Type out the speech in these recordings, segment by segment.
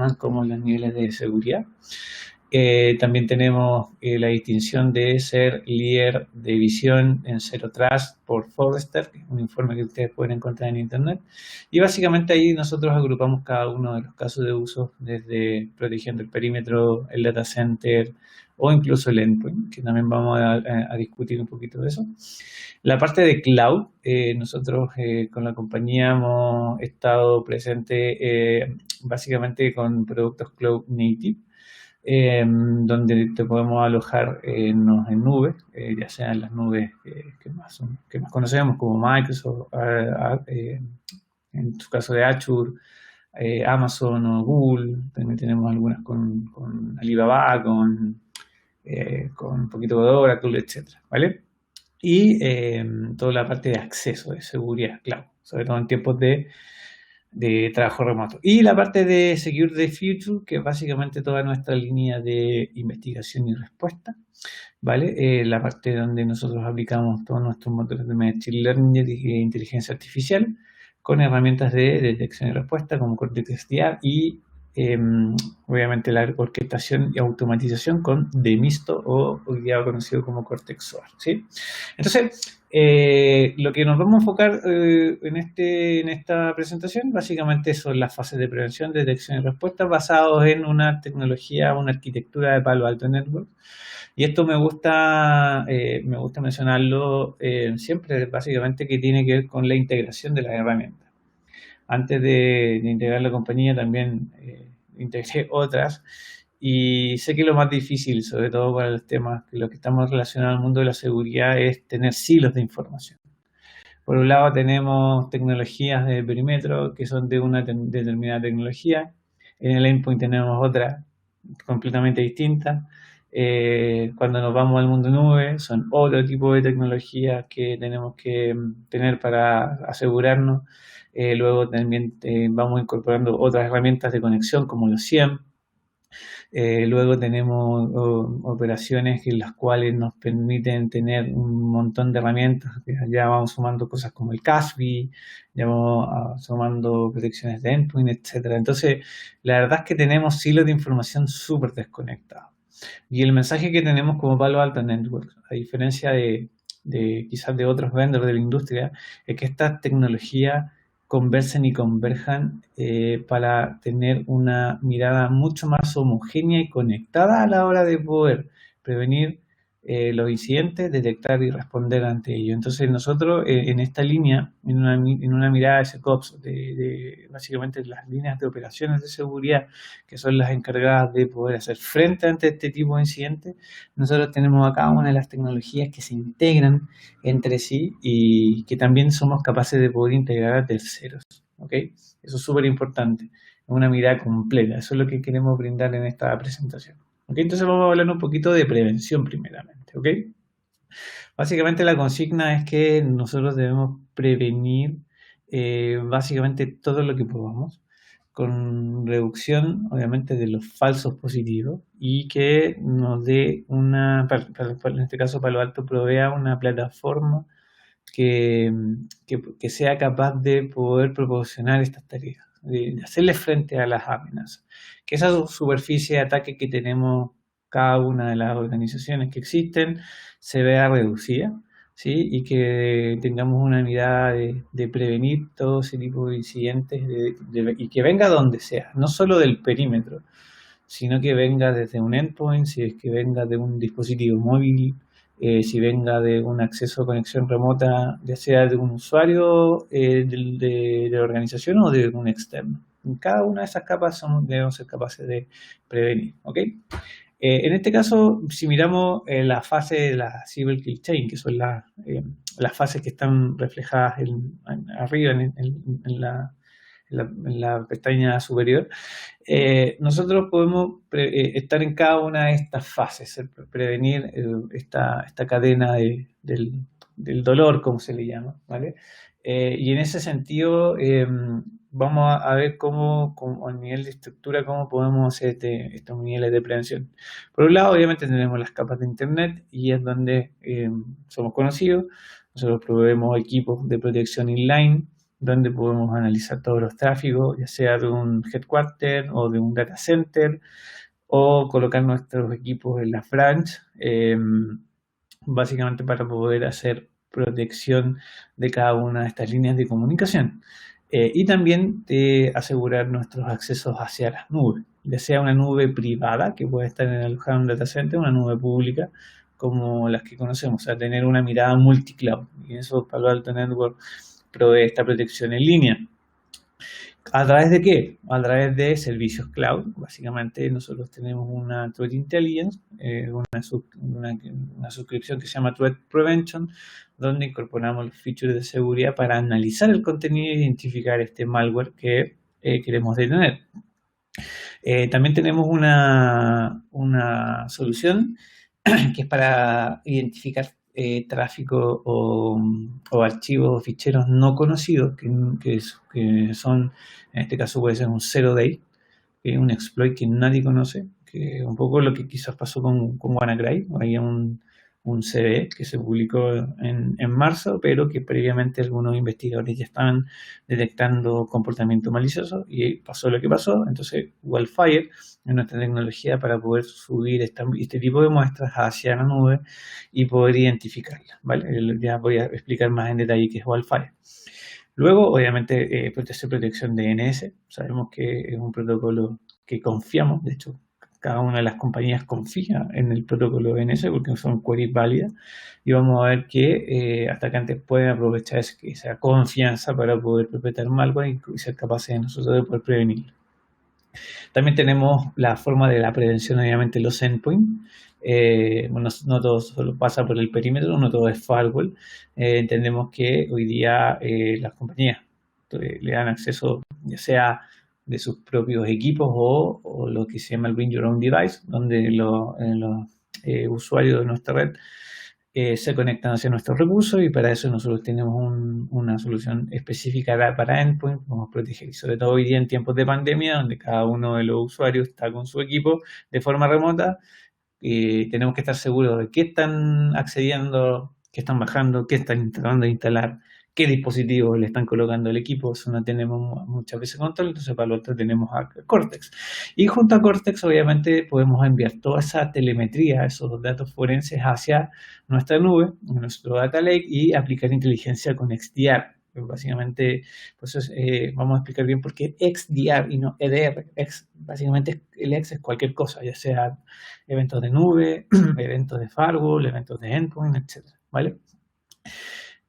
llaman como los niveles de seguridad. También tenemos la distinción de ser líder de visión en Zero Trust por Forrester, que es un informe que ustedes pueden encontrar en internet. Y básicamente ahí nosotros agrupamos cada uno de los casos de uso, desde protegiendo el perímetro, el data center o incluso el endpoint, que también vamos a discutir un poquito de eso. La parte de cloud, nosotros con la compañía hemos estado presentes básicamente con productos cloud native, donde te podemos alojar en nubes, ya sean las nubes que más conocemos como Microsoft, en tu caso de Azure, Amazon o Google. También tenemos algunas con Alibaba, con un poquito de Oracle, etcétera, ¿vale? Y toda la parte de acceso, de seguridad, claro, sobre todo en tiempos de trabajo remoto. Y la parte de Secure the Future, que es básicamente toda nuestra línea de investigación y respuesta, ¿vale? La parte donde nosotros aplicamos todos nuestros motores de Machine Learning e inteligencia artificial con herramientas de detección y respuesta como Cortex-XDR y obviamente la orquestación y automatización con Demisto o hoy día conocido como Cortex-XOR, ¿sí? Entonces, lo que nos vamos a enfocar en esta presentación básicamente son las fases de prevención, detección y respuesta basados en una tecnología, una arquitectura de Palo Alto Networks. Y esto me gusta mencionarlo siempre, básicamente que tiene que ver con la integración de las herramientas. Antes de integrar la compañía también integré otras y sé que lo más difícil, sobre todo para los temas que lo que estamos relacionados al mundo de la seguridad, es tener silos de información. Por un lado tenemos tecnologías de perímetro que son de una determinada tecnología, en el endpoint tenemos otra completamente distinta. Cuando nos vamos al mundo nube son otro tipo de tecnologías que tenemos que tener para asegurarnos. Luego también vamos incorporando otras herramientas de conexión como los SIEM. Luego tenemos operaciones en las cuales nos permiten tener un montón de herramientas. Ya vamos sumando cosas como el CASB, ya vamos sumando protecciones de endpoint, etcétera. Entonces, la verdad es que tenemos silos de información súper desconectados. Y el mensaje que tenemos como Palo Alto Networks, a diferencia de quizás de otros vendors de la industria, es que estas tecnologías conversen y converjan para tener una mirada mucho más homogénea y conectada a la hora de poder prevenir los incidentes, detectar y responder ante ellos. Entonces nosotros en esta línea, en una mirada de SecOps, de básicamente las líneas de operaciones de seguridad, que son las encargadas de poder hacer frente ante este tipo de incidentes, nosotros tenemos acá una de las tecnologías que se integran entre sí y que también somos capaces de poder integrar a terceros, ¿ok? Eso es súper importante, una mirada completa, eso es lo que queremos brindar en esta presentación, ¿ok? Entonces vamos a hablar un poquito de prevención primeramente, ¿ok? Básicamente la consigna es que nosotros debemos prevenir básicamente todo lo que podamos, con reducción obviamente de los falsos positivos y que nos dé en este caso Palo Alto provea una plataforma que sea capaz de poder proporcionar estas tareas, de hacerle frente a las amenazas. Que esa superficie de ataque que tenemos cada una de las organizaciones que existen se vea reducida, ¿sí? Y que tengamos una mirada de prevenir todo ese tipo de incidentes y que venga donde sea, no solo del perímetro, sino que venga desde un endpoint, si es que venga de un dispositivo móvil, si venga de un acceso a conexión remota, ya sea de un usuario de la organización o de un externo. En cada una de esas capas debemos ser capaces de prevenir, ¿ok? En este caso, si miramos la fase de la Cyber Kill Chain, que son las fases que están reflejadas arriba en la pestaña superior, nosotros podemos estar en cada una de estas fases, prevenir esta cadena del dolor, como se le llama, ¿vale? Y en ese sentido, vamos a ver cómo a nivel de estructura, cómo podemos hacer estos niveles de prevención. Por un lado, obviamente tenemos las capas de Internet y es donde somos conocidos. Nosotros proveemos equipos de protección inline, donde podemos analizar todos los tráficos, ya sea de un headquarter o de un data center, o colocar nuestros equipos en las branch, básicamente para poder hacer protección de cada una de estas líneas de comunicación. Y también de asegurar nuestros accesos hacia las nubes, ya sea una nube privada que puede estar alojada en un data center, una nube pública como las que conocemos, o sea, tener una mirada multicloud. Y eso Palo Alto Networks provee esta protección en línea. ¿A través de qué? A través de servicios cloud. Básicamente nosotros tenemos una Threat Intelligence, una suscripción que se llama Threat Prevention, donde incorporamos los features de seguridad para analizar el contenido e identificar este malware que queremos detener. También tenemos una solución que es para identificar tráfico o archivos o ficheros no conocidos, que son, en este caso puede ser un zero day, que es un exploit que nadie conoce, que es un poco lo que quizás pasó con WannaCry. Había un CVE que se publicó en marzo, pero que previamente algunos investigadores ya estaban detectando comportamiento malicioso y pasó lo que pasó. Entonces Wildfire es nuestra tecnología para poder subir este tipo de muestras hacia la nube y poder identificarlas, ¿vale? Ya voy a explicar más en detalle qué es Wildfire. Luego, obviamente, protección DNS. Sabemos que es un protocolo que confiamos, de hecho, cada una de las compañías confía en el protocolo DNS porque son queries válidas, y vamos a ver que atacantes pueden aprovechar esa confianza para poder perpetrar malware y ser capaces de nosotros de poder prevenirlo. También tenemos la forma de la prevención, obviamente, los endpoints. Bueno, no todo solo pasa por el perímetro, no todo es firewall. Entendemos que hoy día las compañías le dan acceso, ya sea de sus propios equipos o lo que se llama el Bring Your Own Device, donde los usuarios de nuestra red se conectan hacia nuestros recursos, y para eso nosotros tenemos una solución específica para endpoint. Podemos proteger, y sobre todo hoy día en tiempos de pandemia, donde cada uno de los usuarios está con su equipo de forma remota, tenemos que estar seguros de qué están accediendo, qué están bajando, qué están tratando de instalar, qué dispositivos le están colocando al equipo. Eso no tenemos muchas veces control. Entonces para lo otro tenemos a Cortex, y junto a Cortex obviamente podemos enviar toda esa telemetría, esos datos forenses hacia nuestra nube, nuestro data lake, y aplicar inteligencia con XDR. Básicamente, pues vamos a explicar bien por qué XDR y no EDR. Básicamente el X es cualquier cosa, ya sea eventos de nube, eventos de firewall, eventos de endpoint, etc. ¿Vale?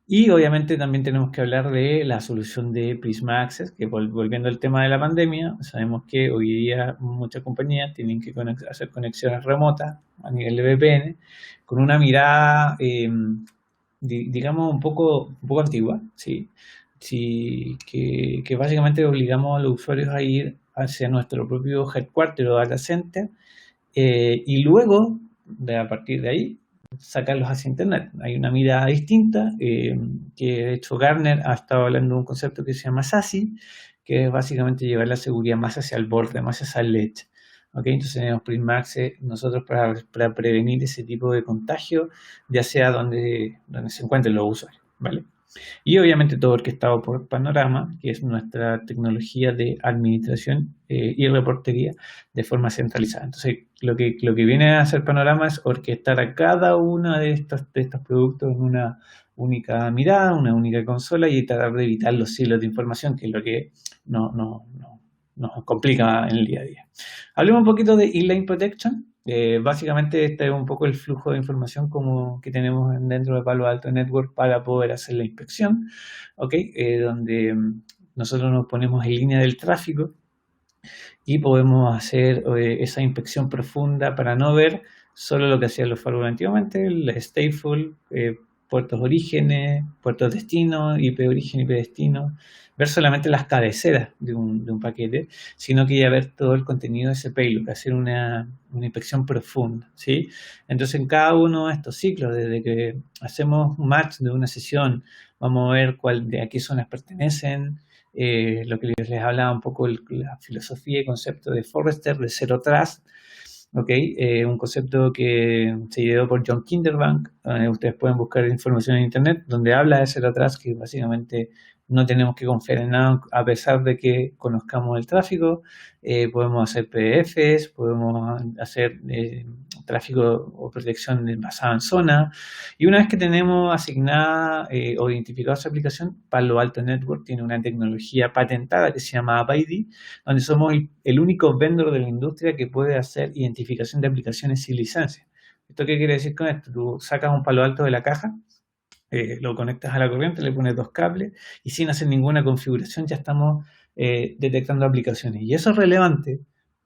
Y obviamente también tenemos que hablar de la solución de Prisma Access, que volviendo al tema de la pandemia, sabemos que hoy día muchas compañías tienen que hacer conexiones remotas a nivel de VPN con una mirada, digamos, un poco antigua, ¿sí? Que básicamente obligamos a los usuarios a ir hacia nuestro propio headquarter o data center, y luego, a partir de ahí, sacarlos hacia Internet. Hay una mirada distinta, que de hecho Gartner ha estado hablando de un concepto que se llama SASE, que es básicamente llevar la seguridad más hacia el borde, más hacia el edge. ¿Okay? Entonces tenemos Prisma Access nosotros para prevenir ese tipo de contagio, ya sea donde se encuentren los usuarios, ¿vale? Y obviamente todo orquestado por Panorama, que es nuestra tecnología de administración y reportería de forma centralizada. Entonces, lo que viene a hacer Panorama es orquestar a cada uno de estos productos en una única mirada, una única consola, y tratar de evitar los silos de información, que es lo que nos complica en el día a día. Hablemos un poquito de Inline Protection. Básicamente este es un poco el flujo de información que tenemos dentro de Palo Alto Network para poder hacer la inspección, ¿okay? Donde nosotros nos ponemos en línea del tráfico y podemos hacer esa inspección profunda para no ver solo lo que hacían los firewalls antiguamente, el stateful, puertos orígenes, puertos destino, IP origen, IP destino, ver solamente las cabeceras de un paquete, sino que ya ver todo el contenido de ese payload, hacer una inspección profunda, ¿sí? Entonces, en cada uno de estos ciclos, desde que hacemos un match de una sesión, vamos a ver a qué zonas pertenecen, lo que les hablaba un poco, la filosofía y concepto de Forrester, de Zero Trust, ¿okay? Un concepto que se ideó por John Kinderbank. Ustedes pueden buscar información en internet donde habla de Zero Trust, que básicamente no tenemos que confiar en nada a pesar de que conozcamos el tráfico. Podemos hacer PDFs, podemos hacer tráfico o protección basada en zona. Y una vez que tenemos asignada o identificada esa aplicación, Palo Alto Network tiene una tecnología patentada que se llama AppID, donde somos el único vendor de la industria que puede hacer identificación de aplicaciones sin licencia. ¿Esto qué quiere decir con esto? Tú sacas un Palo Alto de la caja, lo conectas a la corriente, le pones 2 cables y sin hacer ninguna configuración ya estamos detectando aplicaciones. Y eso es relevante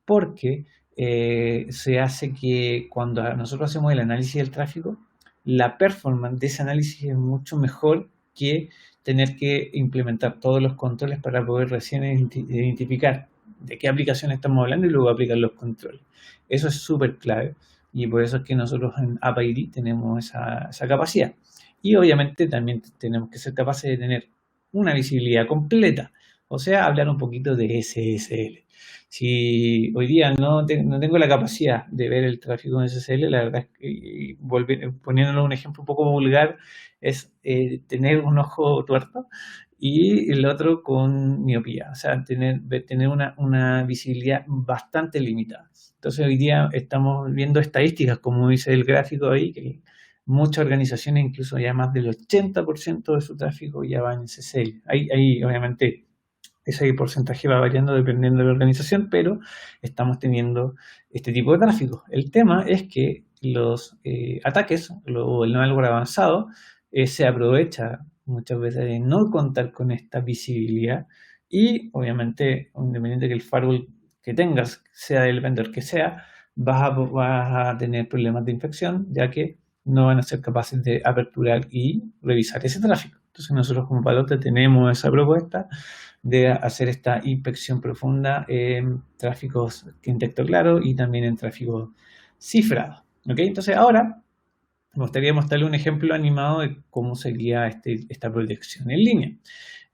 porque se hace que cuando nosotros hacemos el análisis del tráfico, la performance de ese análisis es mucho mejor que tener que implementar todos los controles para poder recién identificar de qué aplicación estamos hablando y luego aplicar los controles. Eso es súper clave y por eso es que nosotros en AppID tenemos esa capacidad. Y obviamente también tenemos que ser capaces de tener una visibilidad completa, o sea, hablar un poquito de SSL. Si hoy día no tengo la capacidad de ver el tráfico en SSL, la verdad es que, poniéndolo un ejemplo un poco vulgar, es tener un ojo tuerto y el otro con miopía, o sea, tener una visibilidad bastante limitada. Entonces hoy día estamos viendo estadísticas, como dice el gráfico ahí, que muchas organizaciones, incluso ya más del 80% de su tráfico ya va en SSL. Ahí obviamente ese porcentaje va variando dependiendo de la organización, pero estamos teniendo este tipo de tráfico. El tema es que los ataques o el malware avanzado se aprovecha muchas veces de no contar con esta visibilidad y obviamente, independiente que el firewall que tengas, sea del vendor que sea, vas a tener problemas de infección, ya que no van a ser capaces de aperturar y revisar ese tráfico. Entonces nosotros como Palo Alto tenemos esa propuesta de hacer esta inspección profunda en tráficos en texto claro y también en tráfico cifrado. ¿Ok? Entonces ahora me gustaría mostrarle un ejemplo animado de cómo sería esta protección en línea.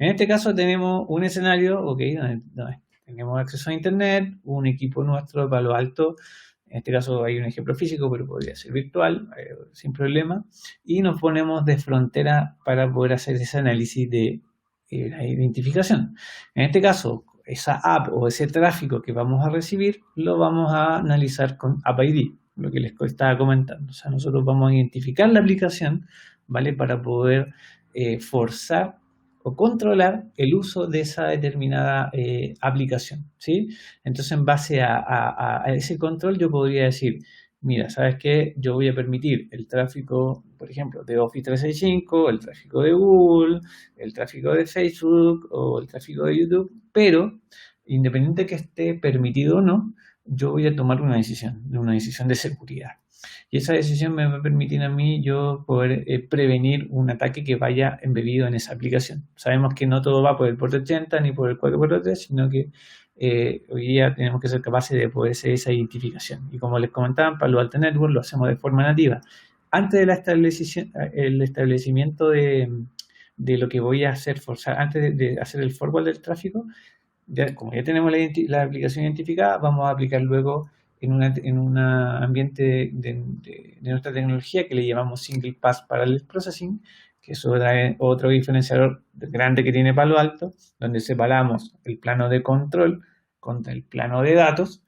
En este caso tenemos un escenario, ¿ok?, donde tenemos acceso a Internet, un equipo nuestro de Palo Alto. En este caso hay un ejemplo físico, pero podría ser virtual, sin problema. Y nos ponemos de frontera para poder hacer ese análisis de la identificación. En este caso, esa app o ese tráfico que vamos a recibir, lo vamos a analizar con AppID, lo que les estaba comentando. O sea, nosotros vamos a identificar la aplicación, ¿vale?, para poder forzar o controlar el uso de esa determinada aplicación, ¿sí? Entonces, en base a ese control, yo podría decir, mira, ¿sabes qué? Yo voy a permitir el tráfico, por ejemplo, de Office 365, el tráfico de Google, el tráfico de Facebook o el tráfico de YouTube, pero independiente de que esté permitido o no, yo voy a tomar una decisión de seguridad. Y esa decisión me va a permitir a mí yo poder prevenir un ataque que vaya embebido en esa aplicación. Sabemos que no todo va por el puerto 80 ni por el 443, sino que hoy día tenemos que ser capaces de poder hacer esa identificación. Y como les comentaba, en Palo Alto Network lo hacemos de forma nativa. Antes del establecimiento de lo que voy a hacer, forzar, antes de hacer el forward del tráfico, como ya tenemos la aplicación identificada, vamos a aplicar luego en un ambiente de nuestra tecnología que le llamamos Single Pass Parallel Processing, que es otro diferenciador grande que tiene Palo Alto, donde separamos el plano de control contra el plano de datos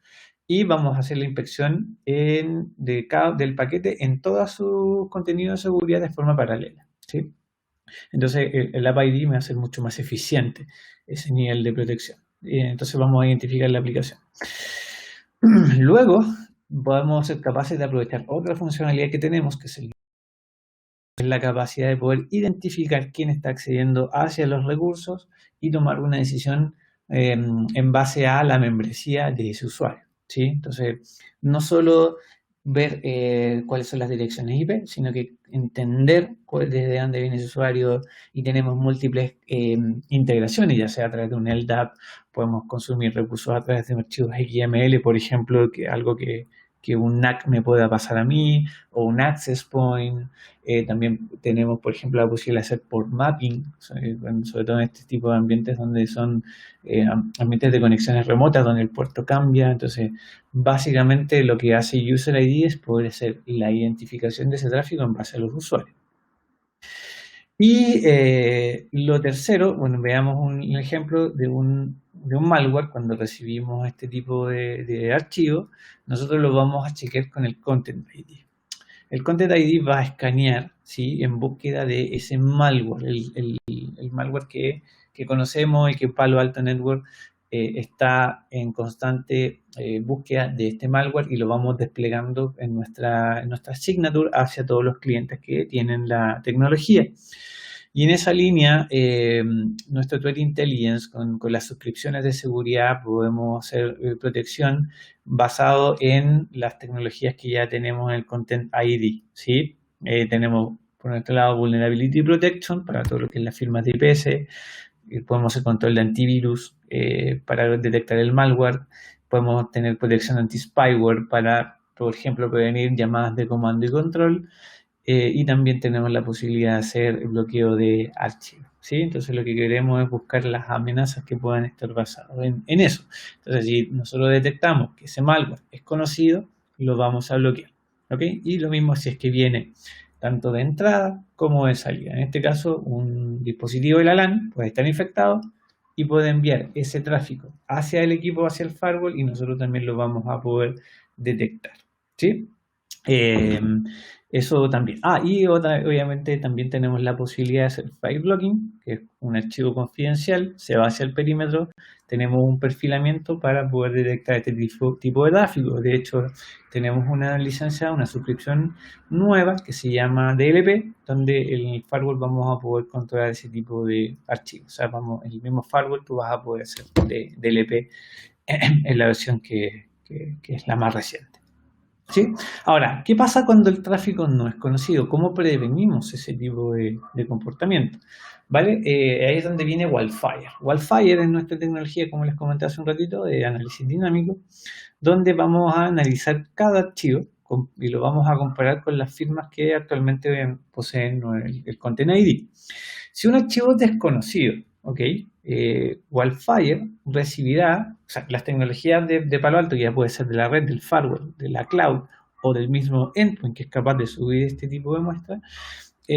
y vamos a hacer la inspección del paquete en todo su contenido de seguridad de forma paralela, ¿sí? Entonces el AppID me va a hacer mucho más eficiente ese nivel de protección. Entonces vamos a identificar la aplicación. Luego podemos ser capaces de aprovechar otra funcionalidad que tenemos, que es la capacidad de poder identificar quién está accediendo hacia los recursos y tomar una decisión en base a la membresía de ese usuario, ¿sí? Entonces, no solo ver cuáles son las direcciones IP, sino que entender desde dónde viene ese usuario, y tenemos múltiples integraciones, ya sea a través de un LDAP, podemos consumir recursos a través de archivos XML, por ejemplo, algo que un NAC me pueda pasar a mí, o un access point. También tenemos, por ejemplo, la posibilidad de hacer port mapping, sobre todo en este tipo de ambientes donde son ambientes de conexiones remotas, donde el puerto cambia. Entonces, básicamente lo que hace User ID es poder hacer la identificación de ese tráfico en base a los usuarios. Y lo tercero, bueno, veamos un ejemplo de un malware. Cuando recibimos este tipo de archivo, nosotros lo vamos a chequear con el Content ID. El Content ID va a escanear, ¿sí?, en búsqueda de ese malware, el malware que conocemos y que Palo Alto Network está en constante búsqueda de este malware, y lo vamos desplegando en nuestra signature hacia todos los clientes que tienen la tecnología. Y en esa línea, nuestro Threat Intelligence, con las suscripciones de seguridad, podemos hacer protección basado en las tecnologías que ya tenemos en el Content ID, ¿sí? Tenemos, por nuestro lado, Vulnerability Protection para todo lo que es las firmas de IPS. Podemos hacer control de antivirus para detectar el malware. Podemos tener protección anti-spyware para, por ejemplo, prevenir llamadas de comando y control. Y también tenemos la posibilidad de hacer bloqueo de archivos, ¿sí? Entonces lo que queremos es buscar las amenazas que puedan estar basadas en eso. Entonces, si nosotros detectamos que ese malware es conocido, lo vamos a bloquear, ¿ok? Y lo mismo si es que viene tanto de entrada como de salida. En este caso, un dispositivo de la LAN puede estar infectado y puede enviar ese tráfico hacia el equipo, hacia el firewall, y nosotros también lo vamos a poder detectar, ¿sí? Eso también. Y obviamente también tenemos la posibilidad de hacer file blocking, que es un archivo confidencial, se va hacia el perímetro. Tenemos un perfilamiento para poder detectar este tipo de tráfico. De hecho, tenemos una licencia, una suscripción nueva que se llama DLP, donde en el firewall vamos a poder controlar ese tipo de archivos. O sea, en el mismo firewall tú vas a poder hacer DLP en la versión que es la más reciente, ¿sí? Ahora, ¿qué pasa cuando el tráfico no es conocido? ¿Cómo prevenimos ese tipo de comportamiento? ¿Vale? Ahí es donde viene Wildfire. Wildfire es nuestra tecnología, como les comenté hace un ratito, de análisis dinámico, donde vamos a analizar cada archivo y lo vamos a comparar con las firmas que actualmente poseen el Content ID. Si un archivo es desconocido, ¿ok? Wildfire recibirá, o sea, las tecnologías de Palo Alto, que ya puede ser de la red, del firewall, de la cloud o del mismo endpoint que es capaz de subir este tipo de muestras,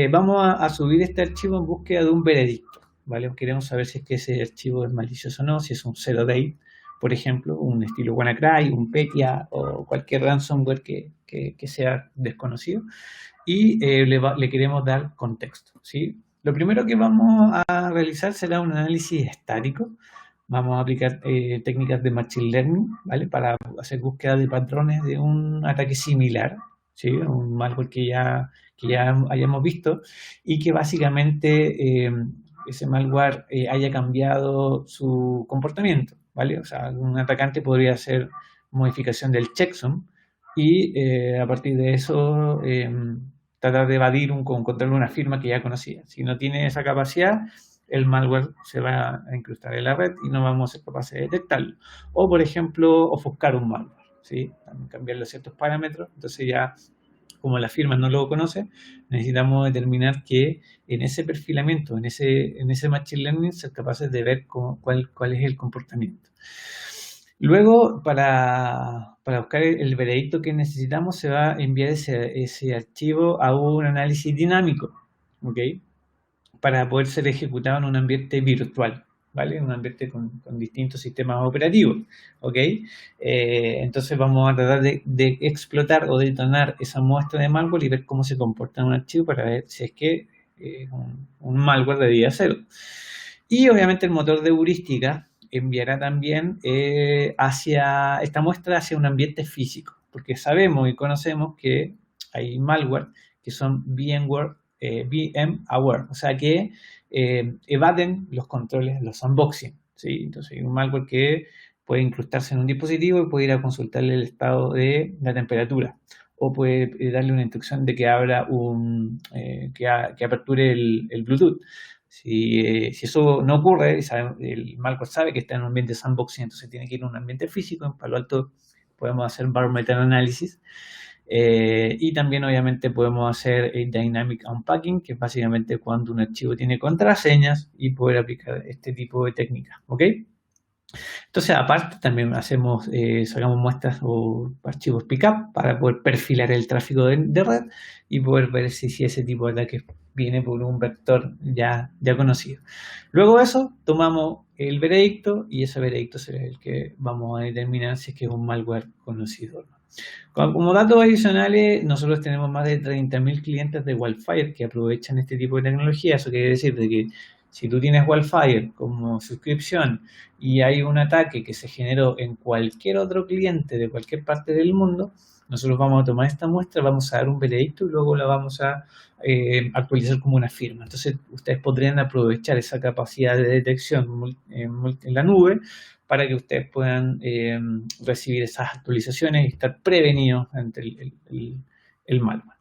vamos a subir este archivo en búsqueda de un veredicto, ¿vale? Queremos saber si es que ese archivo es malicioso o no, si es un zero day, por ejemplo, un estilo WannaCry, un Petya o cualquier ransomware que sea desconocido, y le queremos dar contexto, ¿sí? Lo primero que vamos a realizar será un análisis estático. Vamos a aplicar técnicas de Machine Learning, ¿vale?, para hacer búsqueda de patrones de un ataque similar, ¿sí?, un malware que ya hayamos visto, y que básicamente ese malware haya cambiado su comportamiento, ¿vale? O sea, un atacante podría hacer modificación del checksum y a partir de eso tratar de evadir encontrar una firma que ya conocía. Si no tiene esa capacidad, el malware se va a incrustar en la red y no vamos a ser capaces de detectarlo. O, por ejemplo, ofuscar un malware, ¿sí? También cambiarle ciertos parámetros. Entonces ya, como la firma no lo conoce, necesitamos determinar que en ese perfilamiento, en ese Machine Learning, ser capaces de ver cuál es el comportamiento. Luego, para buscar el veredicto que necesitamos, se va a enviar ese archivo a un análisis dinámico, ¿ok?, para poder ser ejecutado en un ambiente virtual, ¿vale? Un ambiente con distintos sistemas operativos, ¿ok? Entonces vamos a tratar de explotar o detonar esa muestra de malware y ver cómo se comporta en un archivo para ver si es que un malware de día cero. Y obviamente el motor de heurística enviará también esta muestra hacia un ambiente físico, porque sabemos y conocemos que hay malware que son VM aware, o sea que evaden los controles, los unboxing, ¿sí? Entonces hay un malware que puede incrustarse en un dispositivo y puede ir a consultarle el estado de la temperatura, o puede darle una instrucción de que abra que aperture el Bluetooth. Si eso no ocurre, el malware sabe que está en un ambiente sandboxing, entonces tiene que ir a un ambiente físico. En Palo Alto podemos hacer bare metal análisis. Y también obviamente podemos hacer Dynamic Unpacking, que es básicamente cuando un archivo tiene contraseñas, y poder aplicar este tipo de técnicas, ¿ok? Entonces, aparte, también sacamos muestras o archivos pickup para poder perfilar el tráfico de red y poder ver si ese tipo de ataque viene por un vector ya conocido. Luego de eso, tomamos el veredicto y ese veredicto será el que vamos a determinar si es que es un malware conocido. Como datos adicionales, nosotros tenemos más de 30.000 clientes de Wildfire que aprovechan este tipo de tecnología. Eso quiere decir de que si tú tienes Wildfire como suscripción y hay un ataque que se generó en cualquier otro cliente de cualquier parte del mundo, nosotros vamos a tomar esta muestra, vamos a dar un veredicto y luego la vamos a actualizar como una firma. Entonces, ustedes podrían aprovechar esa capacidad de detección en la nube para que ustedes puedan recibir esas actualizaciones y estar prevenidos ante el malware.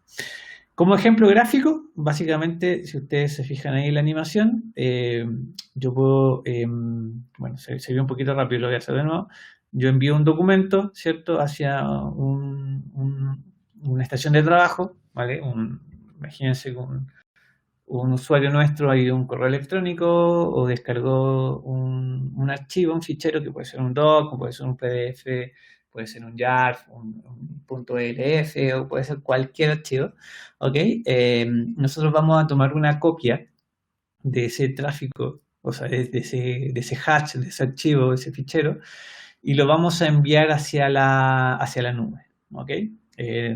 Como ejemplo gráfico, básicamente, si ustedes se fijan ahí en la animación, yo puedo, bueno, se vio un poquito rápido, lo voy a hacer de nuevo. Yo envío un documento, ¿cierto?, hacia una estación de trabajo, ¿vale? Imagínense un usuario nuestro ha ido a un correo electrónico o descargó un archivo, un fichero que puede ser un doc, puede ser un PDF, puede ser un JARF, un .elf o puede ser cualquier archivo, ¿ok? Nosotros vamos a tomar una copia de ese tráfico, o sea, de ese hash, de ese archivo, de ese fichero, y lo vamos a enviar hacia la nube, ¿ok?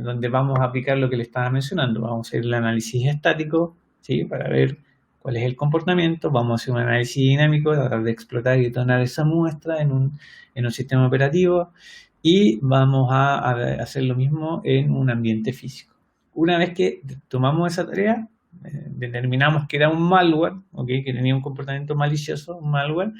Donde vamos a aplicar lo que le estaba mencionando. Vamos a hacer el análisis estático, ¿sí? Para ver cuál es el comportamiento. Vamos a hacer un análisis dinámico, tratar de explotar y detonar esa muestra en un sistema operativo. Y vamos a hacer lo mismo en un ambiente físico. Una vez que tomamos esa tarea, determinamos que era un malware, ¿okay? Que tenía un comportamiento malicioso, un malware,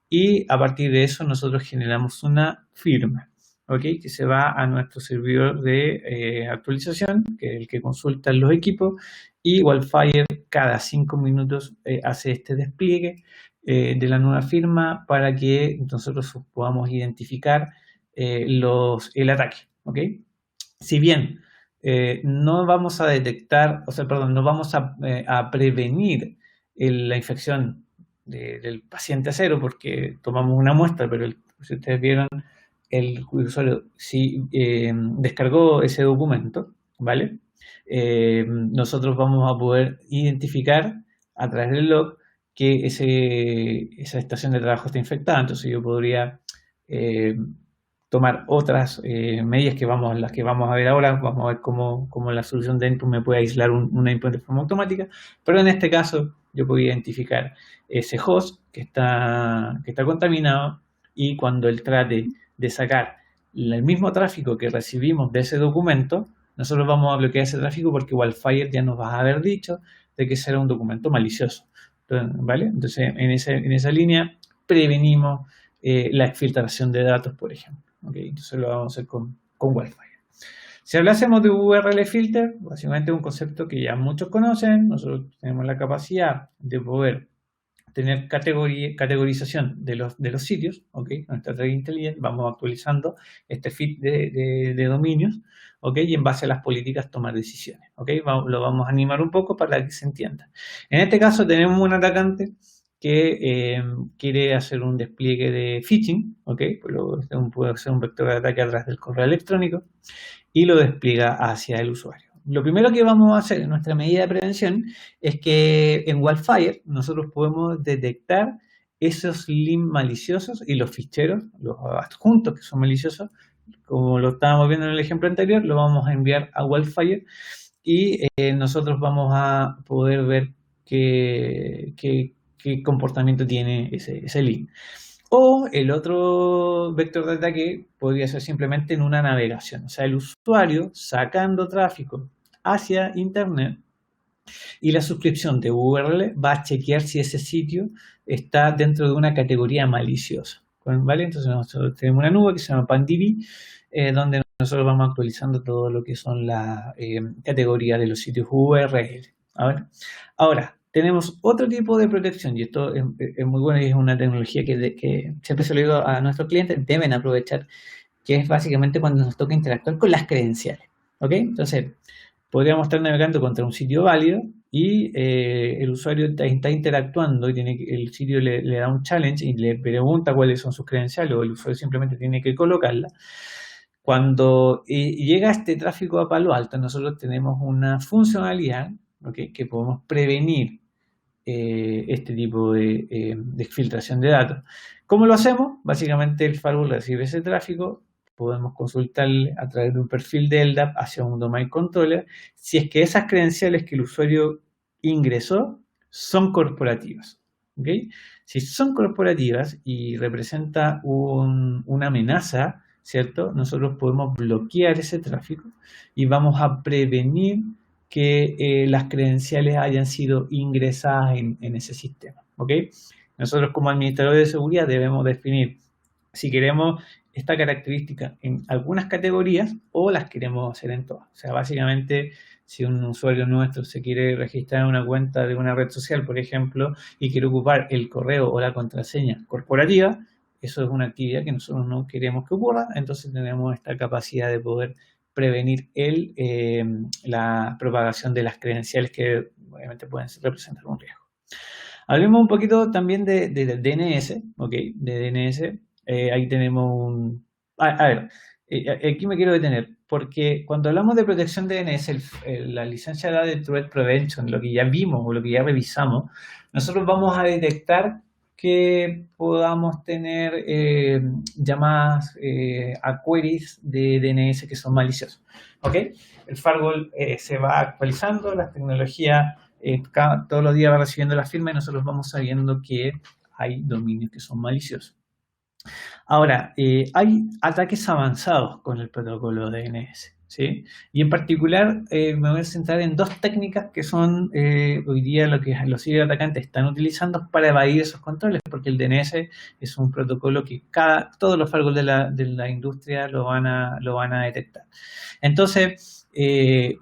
y a partir de eso nosotros generamos una firma, ¿okay? Que se va a nuestro servidor de actualización, que es el que consulta los equipos, y Wildfire cada 5 minutos hace este despliegue de la nueva firma para que nosotros podamos identificar el ataque, ¿ok? Si bien no vamos a detectar, o sea, perdón, no vamos a prevenir la infección del paciente cero porque tomamos una muestra, pero si ustedes vieron, el usuario sí descargó ese documento, ¿vale? Nosotros vamos a poder identificar a través del log que esa estación de trabajo está infectada, entonces yo podría tomar otras medidas las que vamos a ver ahora. Vamos a ver cómo la solución de endpoint me puede aislar una endpoint de forma automática, pero en este caso yo puedo identificar ese host que está contaminado y cuando él trate de sacar el mismo tráfico que recibimos de ese documento, nosotros vamos a bloquear ese tráfico porque Wildfire ya nos va a haber dicho de que será un documento malicioso, ¿vale? Entonces, en esa línea prevenimos la exfiltración de datos, por ejemplo. Okay, entonces lo vamos a hacer con Wildfire. Si hablásemos de URL filter, básicamente es un concepto que ya muchos conocen. Nosotros tenemos la capacidad de poder tener categorización de los sitios, ¿ok? Nuestra Threat Intelligence, vamos actualizando este feed de dominios, ¿ok? Y en base a las políticas tomar decisiones, ¿ok? Lo vamos a animar un poco para que se entienda. En este caso tenemos un atacante que quiere hacer un despliegue de phishing, ¿ok? Puede ser un vector de ataque a través del correo electrónico y lo despliega hacia el usuario. Lo primero que vamos a hacer en nuestra medida de prevención es que en Wildfire nosotros podemos detectar esos links maliciosos y los ficheros, los adjuntos que son maliciosos, como lo estábamos viendo en el ejemplo anterior, lo vamos a enviar a Wildfire y nosotros vamos a poder ver qué comportamiento tiene ese link. O el otro vector de ataque podría ser simplemente en una navegación, o sea, el usuario sacando tráfico hacia Internet y la suscripción de URL va a chequear si ese sitio está dentro de una categoría maliciosa, ¿vale? Entonces nosotros tenemos una nube que se llama PanDB, donde nosotros vamos actualizando todo lo que son las categorías de los sitios URL. Ahora, tenemos otro tipo de protección y esto es muy bueno y es una tecnología que siempre se lo digo a nuestros clientes, deben aprovechar, que es básicamente cuando nos toca interactuar con las credenciales, ¿ok? Entonces, podríamos estar navegando contra un sitio válido y el usuario está interactuando y el sitio le da un challenge y le pregunta cuáles son sus credenciales o el usuario simplemente tiene que colocarla. Cuando llega este tráfico a Palo Alto, nosotros tenemos una funcionalidad, ¿okay?, que podemos prevenir este tipo de exfiltración de datos. ¿Cómo lo hacemos? Básicamente el firewall recibe ese tráfico, podemos consultarle a través de un perfil de LDAP hacia un domain controller si es que esas credenciales que el usuario ingresó son corporativas. ¿Okay? Si son corporativas y representa una amenaza, ¿cierto? Nosotros podemos bloquear ese tráfico y vamos a prevenir que las credenciales hayan sido ingresadas en ese sistema. ¿Ok? Nosotros como administradores de seguridad debemos definir si queremos esta característica en algunas categorías o las queremos hacer en todas. O sea, básicamente, si un usuario nuestro se quiere registrar en una cuenta de una red social, por ejemplo, y quiere ocupar el correo o la contraseña corporativa, eso es una actividad que nosotros no queremos que ocurra, entonces tenemos esta capacidad de poder prevenir la propagación de las credenciales que obviamente pueden representar un riesgo. Hablemos un poquito también de DNS, ¿ok? De DNS, ahí tenemos un... A ver, aquí me quiero detener, porque cuando hablamos de protección de DNS, la licencia de Threat Prevention, lo que ya vimos o lo que ya revisamos, nosotros vamos a detectar que podamos tener llamadas a queries de DNS que son maliciosos. ¿Ok? El firewall se va actualizando, las tecnologías todos los días va recibiendo la firma y nosotros vamos sabiendo que hay dominios que son maliciosos. Ahora, hay ataques avanzados con el protocolo DNS, ¿sí? Y en particular me voy a centrar en dos técnicas que son hoy día lo que los ciberatacantes están utilizando para evadir esos controles, porque el DNS es un protocolo que todos los firewalls de la industria lo van a detectar. Entonces,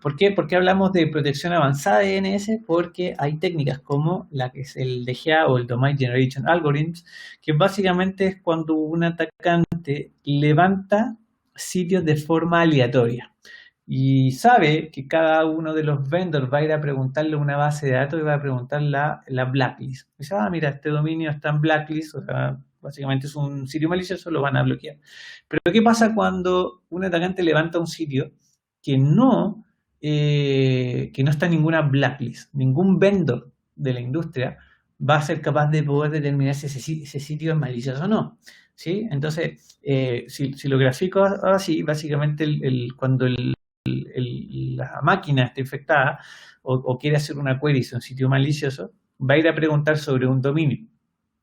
¿por qué? ¿Por qué hablamos de protección avanzada de DNS? Porque hay técnicas como la que es el DGA o el Domain Generation Algorithms, que básicamente es cuando un atacante levanta sitios de forma aleatoria y sabe que cada uno de los vendors va a ir a preguntarle una base de datos y va a preguntar la blacklist. Dice, mira, este dominio está en blacklist, o sea, básicamente es un sitio malicioso, lo van a bloquear. Pero ¿qué pasa cuando un atacante levanta un sitio que no está en ninguna blacklist? Ningún vendor de la industria va a ser capaz de poder determinar si ese sitio es malicioso o no. ¿Sí? Entonces, si lo grafico así, básicamente cuando la máquina está infectada o quiere hacer una query en un sitio malicioso, va a ir a preguntar sobre un dominio.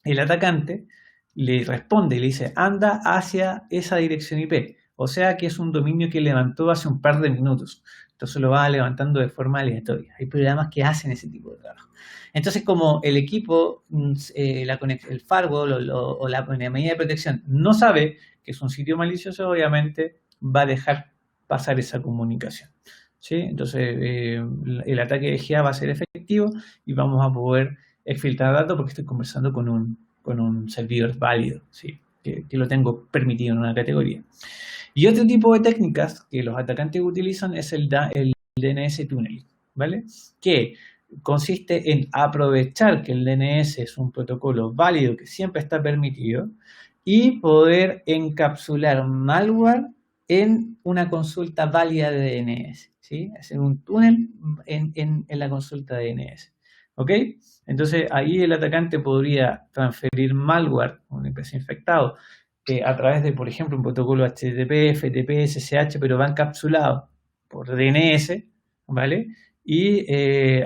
El atacante le responde y le dice, anda hacia esa dirección IP. O sea que es un dominio que levantó hace un par de minutos. Entonces lo va levantando de forma aleatoria. Hay programas que hacen ese tipo de trabajo. Entonces, como el equipo, el firewall o la medida de protección no sabe que es un sitio malicioso, obviamente va a dejar pasar esa comunicación. ¿Sí? Entonces, el ataque de GA va a ser efectivo y vamos a poder exfiltrar datos porque estoy conversando con un servidor válido, ¿sí? que lo tengo permitido en una categoría. Y otro tipo de técnicas que los atacantes utilizan es el DNS tunneling, ¿vale? Que consiste en aprovechar que el DNS es un protocolo válido que siempre está permitido y poder encapsular malware en una consulta válida de DNS, ¿sí? Hacer un túnel en la consulta de DNS, ¿ok? Entonces ahí el atacante podría transferir malware, un IP infectado, a través de, por ejemplo, un protocolo HTTP, FTP, SSH, pero va encapsulado por DNS, ¿vale? Y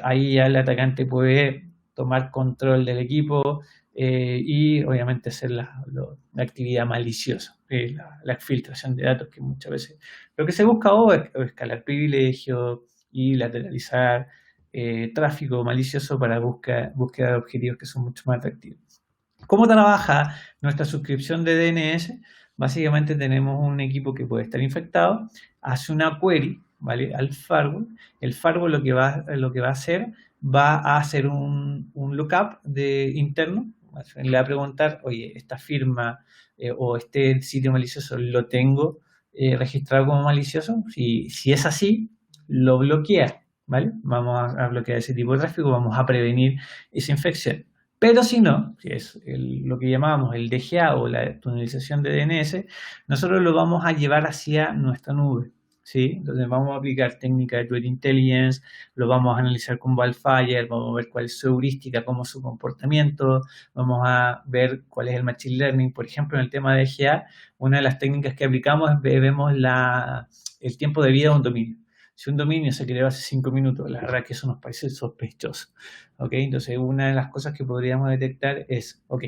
ahí ya el atacante puede tomar control del equipo y obviamente hacer la actividad maliciosa, la exfiltración de datos, que muchas veces lo que se busca hoy es escalar privilegios y lateralizar tráfico malicioso para búsqueda de objetivos que son mucho más atractivos. ¿Cómo trabaja nuestra suscripción de DNS? Básicamente tenemos un equipo que puede estar infectado, hace una query, ¿vale?, al firewall. El firewall lo que va a hacer, va a hacer un lookup interno, le va a preguntar, oye, esta firma o este sitio malicioso lo tengo registrado como malicioso. Si es así, lo bloquea, ¿vale? Vamos a bloquear ese tipo de tráfico, vamos a prevenir esa infección. Pero si no, si es lo que llamamos el DGA o la tunelización de DNS, nosotros lo vamos a llevar hacia nuestra nube, ¿sí? Entonces vamos a aplicar técnicas de threat intelligence, lo vamos a analizar con Wildfire, vamos a ver cuál es su heurística, cómo es su comportamiento, vamos a ver cuál es el machine learning. Por ejemplo, en el tema de DGA, una de las técnicas que aplicamos es vemos el tiempo de vida de un dominio. Si un dominio se creó hace 5 minutos, la verdad que eso nos parece sospechoso. ¿Ok? Entonces, una de las cosas que podríamos detectar es, ok,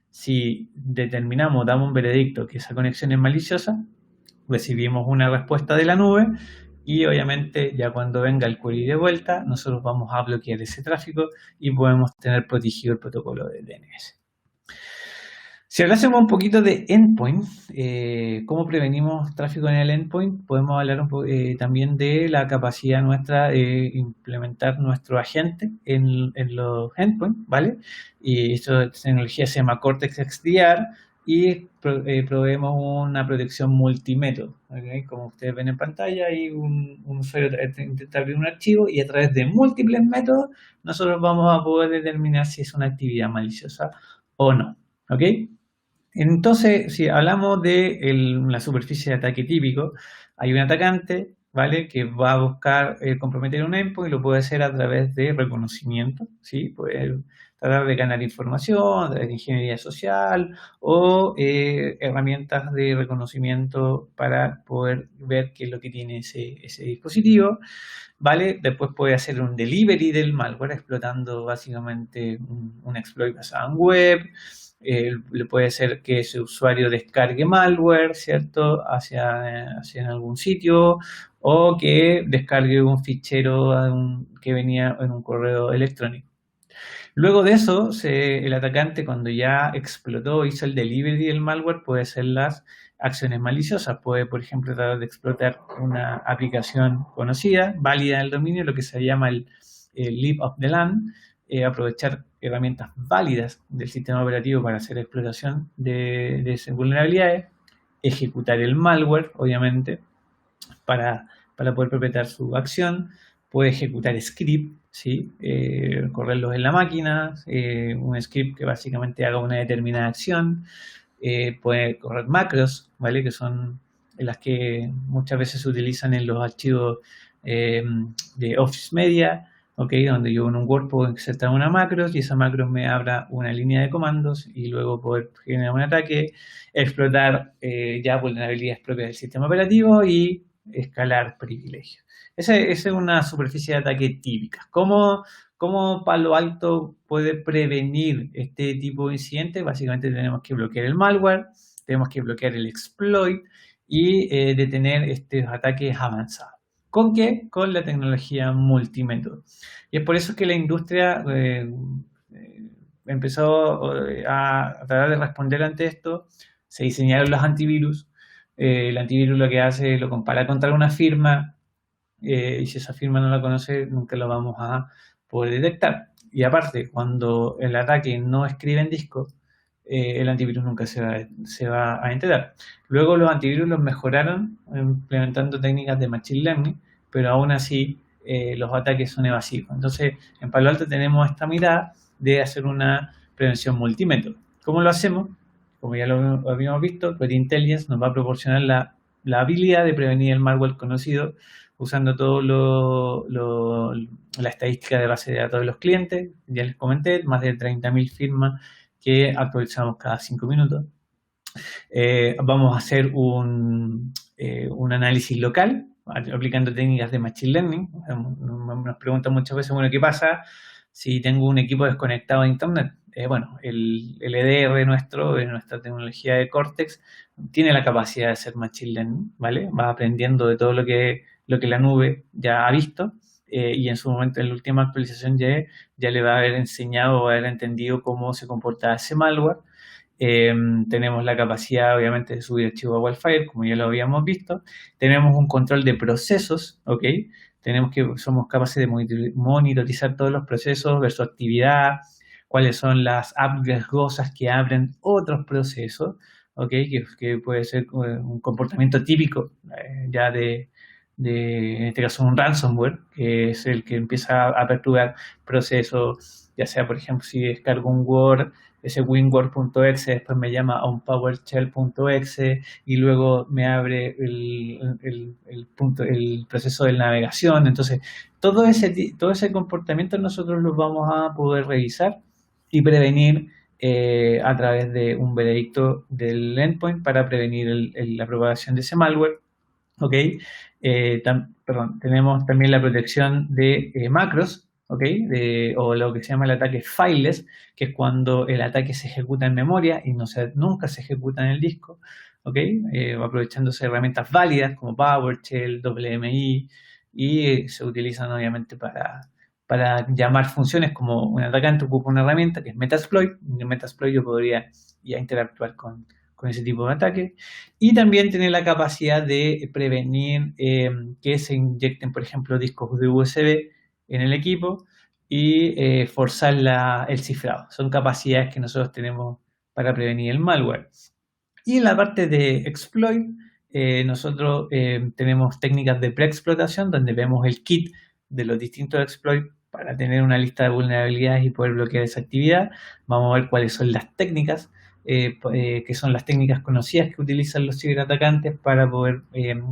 si determinamos, damos un veredicto que esa conexión es maliciosa, recibimos una respuesta de la nube y obviamente ya cuando venga el query de vuelta, nosotros vamos a bloquear ese tráfico y podemos tener protegido el protocolo de DNS. Si hablásemos un poquito de endpoint, cómo prevenimos tráfico en el endpoint, podemos hablar también de la capacidad nuestra de implementar nuestro agente en los endpoints, ¿vale? Y esta tecnología se llama Cortex XDR y proveemos una protección multimétodo, ¿okay? Como ustedes ven en pantalla, hay un usuario intenta abrir un archivo y a través de múltiples métodos nosotros vamos a poder determinar si es una actividad maliciosa o no, ¿ok? Entonces, si hablamos de la superficie de ataque típico, hay un atacante, ¿vale? Que va a buscar comprometer un endpoint y lo puede hacer a través de reconocimiento, ¿sí? Puede tratar de ganar información, a través de ingeniería social o herramientas de reconocimiento para poder ver qué es lo que tiene ese dispositivo, ¿vale? Después puede hacer un delivery del malware explotando básicamente un exploit basado en web. Le puede ser que ese usuario descargue malware, ¿cierto? Hacia en algún sitio o que descargue un fichero que venía en un correo electrónico. Luego de eso, el atacante cuando ya explotó, hizo el delivery del malware, puede hacer las acciones maliciosas. Puede, por ejemplo, tratar de explotar una aplicación conocida, válida en el dominio, lo que se llama el leave of the land, aprovechar herramientas válidas del sistema operativo para hacer explotación de esas vulnerabilidades, ejecutar el malware, obviamente, para poder perpetrar su acción, puede ejecutar script, ¿sí? Correrlos en la máquina, un script que básicamente haga una determinada acción, puede correr macros, ¿vale? Que son las que muchas veces se utilizan en los archivos de Office Media, ¿okay? Donde yo en un Word puedo insertar una macro y esa macro me abra una línea de comandos y luego poder generar un ataque, explotar ya vulnerabilidades propias del sistema operativo y escalar privilegios. Esa es una superficie de ataque típica. ¿Cómo Palo Alto puede prevenir este tipo de incidentes? Básicamente tenemos que bloquear el malware, tenemos que bloquear el exploit y detener estos ataques avanzados. ¿Con qué? Con la tecnología multimétodo. Y es por eso que la industria empezó a tratar de responder ante esto. Se diseñaron los antivirus. El antivirus lo que hace es lo compara contra una firma y si esa firma no la conoce, nunca lo vamos a poder detectar. Y aparte, cuando el ataque no escribe en disco, el antivirus nunca se va a enterar. Luego los antivirus los mejoraron implementando técnicas de machine learning, pero aún así los ataques son evasivos. Entonces, en Palo Alto tenemos esta mirada de hacer una prevención multimétodo. ¿Cómo lo hacemos? Como ya lo habíamos visto, Threat Intelligence nos va a proporcionar la habilidad de prevenir el malware conocido usando todo la estadística de base de datos de los clientes. Ya les comenté, más de 30.000 firmas que actualizamos cada 5 minutos. Vamos a hacer un análisis local aplicando técnicas de Machine Learning. Nos preguntan muchas veces, bueno, ¿qué pasa si tengo un equipo desconectado a Internet? Bueno, el EDR nuestra tecnología de Cortex, tiene la capacidad de hacer Machine Learning, ¿vale? Va aprendiendo de todo lo que la nube ya ha visto y en su momento, en la última actualización, ya le va a haber enseñado o haber entendido cómo se comporta ese malware. Tenemos la capacidad, obviamente, de subir archivos a Wildfire, como ya lo habíamos visto. Tenemos un control de procesos, ¿ok? Somos capaces de monitorizar todos los procesos, ver su actividad, cuáles son las apps riesgosas que abren otros procesos, ¿ok? Que puede ser un comportamiento típico ya de en este caso un ransomware, que es el que empieza a perturbar procesos, ya sea, por ejemplo, si descargo un Word, ese winword.exe después me llama a un PowerShell.exe y luego me abre el proceso de navegación. Entonces, todo ese comportamiento nosotros lo vamos a poder revisar y prevenir a través de un veredicto del endpoint para prevenir la propagación de ese malware. ¿Ok? Perdón, tenemos también la protección de macros, ¿ok? O lo que se llama el ataque fileless, que es cuando el ataque se ejecuta en memoria y nunca se ejecuta en el disco, ¿ok? Aprovechándose de herramientas válidas como PowerShell, WMI, y se utilizan obviamente para llamar funciones como un atacante ocupa una herramienta que es Metasploit, y en Metasploit yo podría ya interactuar con ese tipo de ataque, y también tener la capacidad de prevenir que se inyecten, por ejemplo, discos de USB en el equipo y forzar el cifrado. Son capacidades que nosotros tenemos para prevenir el malware. Y en la parte de exploit, nosotros tenemos técnicas de preexplotación donde vemos el kit de los distintos exploits para tener una lista de vulnerabilidades y poder bloquear esa actividad. Vamos a ver cuáles son las técnicas, que son las técnicas conocidas que utilizan los ciberatacantes para poder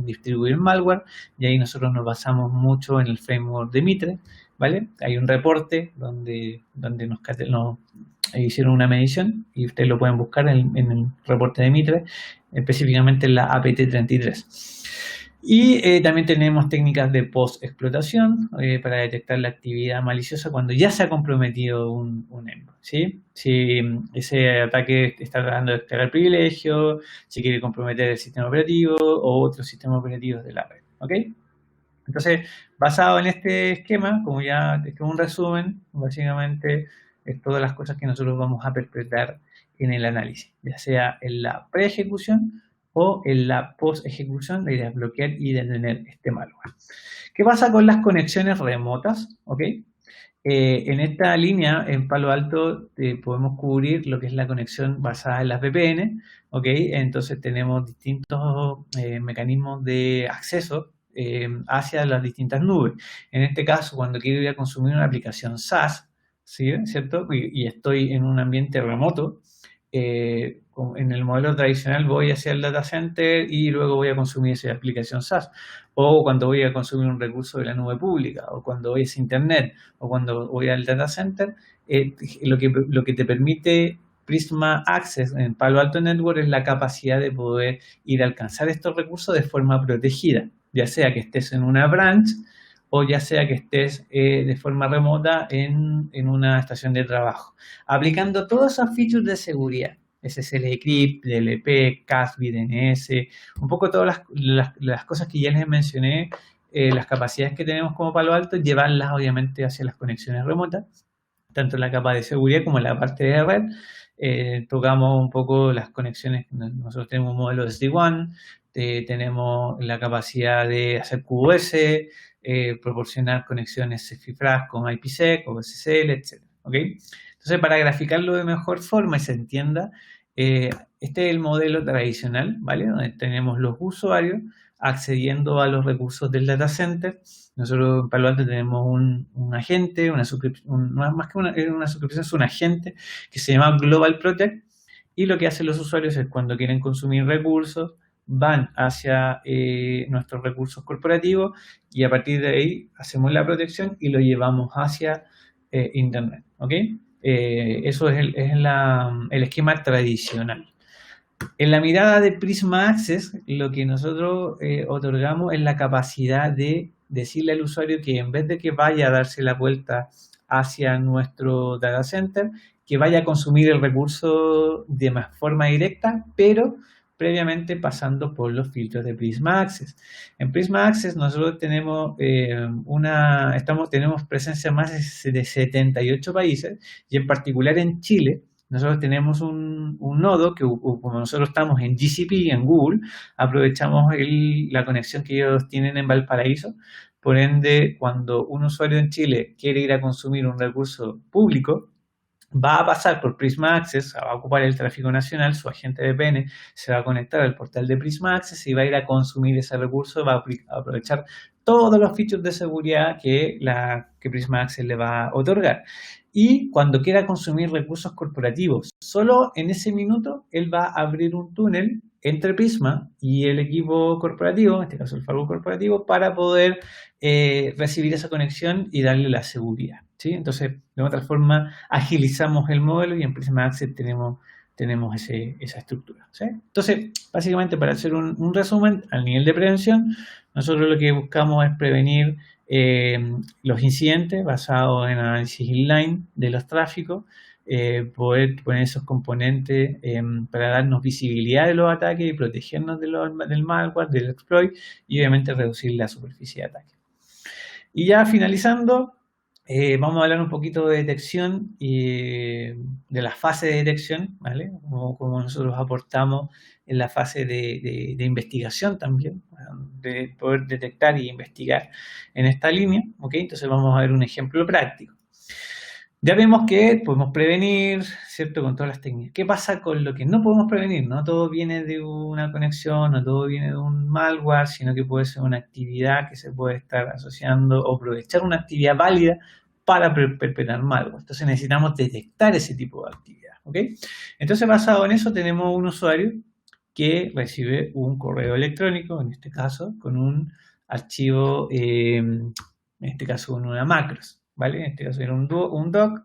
distribuir malware. Y ahí nosotros nos basamos mucho en el framework de Mitre, ¿vale? Hay un reporte donde nos hicieron una medición y ustedes lo pueden buscar en el reporte de Mitre, específicamente en la APT33. Y también tenemos técnicas de post-explotación para detectar la actividad maliciosa cuando ya se ha comprometido un endpoint, ¿sí? Si ese ataque está tratando de descargar privilegios, si quiere comprometer el sistema operativo o otros sistemas operativos de la red, ¿ok? Entonces, basado en este esquema, como ya es un resumen, básicamente es todas las cosas que nosotros vamos a perpetrar en el análisis, ya sea en la pre-ejecución o en la post-ejecución, la idea es bloquear y detener este malware. ¿Qué pasa con las conexiones remotas? ¿Ok? En esta línea, en Palo Alto, podemos cubrir lo que es la conexión basada en las VPN, ¿ok? Entonces tenemos distintos mecanismos de acceso hacia las distintas nubes. En este caso, cuando quiero ir a consumir una aplicación SaaS, ¿sí? ¿Cierto? Y estoy en un ambiente remoto, en el modelo tradicional voy hacia el data center y luego voy a consumir esa aplicación SaaS. O cuando voy a consumir un recurso de la nube pública, o cuando voy a internet, o cuando voy al data center, lo que te permite Prisma Access en Palo Alto Network es la capacidad de poder ir a alcanzar estos recursos de forma protegida, ya sea que estés en una branch o ya sea que estés de forma remota en una estación de trabajo, aplicando todas esas features de seguridad. SSL Decrypt, DLP, CASB, DNS, un poco todas las cosas que ya les mencioné, las capacidades que tenemos como Palo Alto, llevarlas obviamente hacia las conexiones remotas, tanto en la capa de seguridad como en la parte de red. Tocamos un poco las conexiones, nosotros tenemos un modelo de SD-WAN, tenemos la capacidad de hacer QoS, proporcionar conexiones cifradas con IPsec o SSL, etc. ¿Okay? Entonces, para graficarlo de mejor forma y se entienda, este es el modelo tradicional, ¿vale? Donde tenemos los usuarios accediendo a los recursos del data center. Nosotros en Palo Alto tenemos un agente, una suscripción, más que una suscripción, es un agente que se llama Global Protect, y lo que hacen los usuarios es cuando quieren consumir recursos, van hacia nuestros recursos corporativos y a partir de ahí hacemos la protección y lo llevamos hacia Internet, ¿ok? Eso es el esquema tradicional. En la mirada de Prisma Access, lo que nosotros otorgamos es la capacidad de decirle al usuario que en vez de que vaya a darse la vuelta hacia nuestro data center, que vaya a consumir el recurso de forma directa, pero previamente pasando por los filtros de Prisma Access. En Prisma Access nosotros tenemos tenemos presencia en más de 78 países y en particular en Chile. Nosotros tenemos un nodo que, como nosotros estamos en GCP, en Google, aprovechamos la conexión que ellos tienen en Valparaíso. Por ende, cuando un usuario en Chile quiere ir a consumir un recurso público, va a pasar por Prisma Access, va a ocupar el tráfico nacional, su agente VPN se va a conectar al portal de Prisma Access y va a ir a consumir ese recurso, va a aprovechar todos los features de seguridad que Prisma Access le va a otorgar. Y cuando quiera consumir recursos corporativos, solo en ese minuto él va a abrir un túnel entre Prisma y el equipo corporativo, en este caso el firewall corporativo, para poder recibir esa conexión y darle la seguridad, ¿sí? Entonces, de otra forma, agilizamos el modelo y en Prisma Access tenemos esa estructura, ¿sí? Entonces, básicamente, para hacer un resumen, al nivel de prevención, nosotros lo que buscamos es prevenir los incidentes basados en análisis inline de los tráficos, poder poner esos componentes para darnos visibilidad de los ataques y protegernos del malware, del exploit y obviamente reducir la superficie de ataque. Y ya finalizando, vamos a hablar un poquito de detección y de la fase de detección, ¿vale? Como nosotros aportamos en la fase de investigación también, de poder detectar y investigar en esta línea, ¿ok? Entonces vamos a ver un ejemplo práctico. Ya vemos que podemos prevenir, ¿cierto? Con todas las técnicas. ¿Qué pasa con lo que no podemos prevenir? No todo viene de una conexión, no todo viene de un malware, sino que puede ser una actividad que se puede estar asociando o aprovechar una actividad válida para perpetrar malware. Entonces necesitamos detectar ese tipo de actividad, ¿ok? Entonces basado en eso tenemos un usuario que recibe un correo electrónico, en este caso, con un archivo, en este caso con una macros, ¿vale? En este caso era un doc,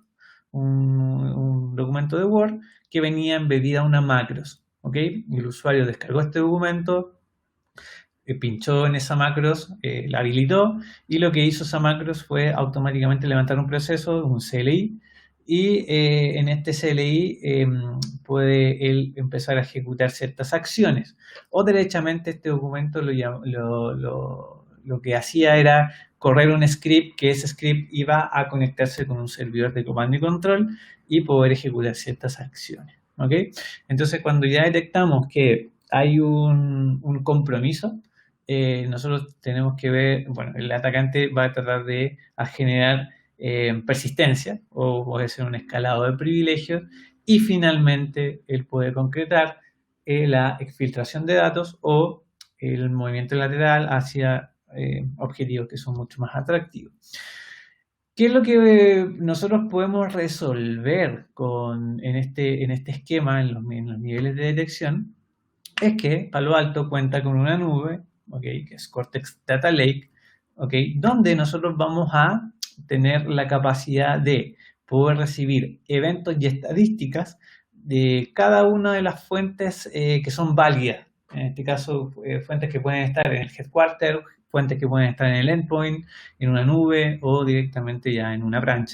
un documento de Word que venía embebida una macros, ¿ok? Y el usuario descargó este documento, pinchó en esa macros, la habilitó y lo que hizo esa macros fue automáticamente levantar un proceso, un CLI, y en este CLI puede él empezar a ejecutar ciertas acciones. O derechamente este documento lo que hacía era correr un script, que ese script iba a conectarse con un servidor de comando y control y poder ejecutar ciertas acciones, ¿ok? Entonces cuando ya detectamos que hay un compromiso, nosotros tenemos que ver, bueno, el atacante va a tratar de generar persistencia o puede ser un escalado de privilegios y finalmente él puede concretar la exfiltración de datos o el movimiento lateral hacia objetivos que son mucho más atractivos. ¿Qué es lo que nosotros podemos resolver en este esquema, en los niveles de detección? Es que Palo Alto cuenta con una nube, ¿okay? Que es Cortex Data Lake, ¿okay? Donde nosotros vamos a tener la capacidad de poder recibir eventos y estadísticas de cada una de las fuentes que son válidas. En este caso, fuentes que pueden estar en el headquarter, fuentes que pueden estar en el endpoint, en una nube o directamente ya en una branch.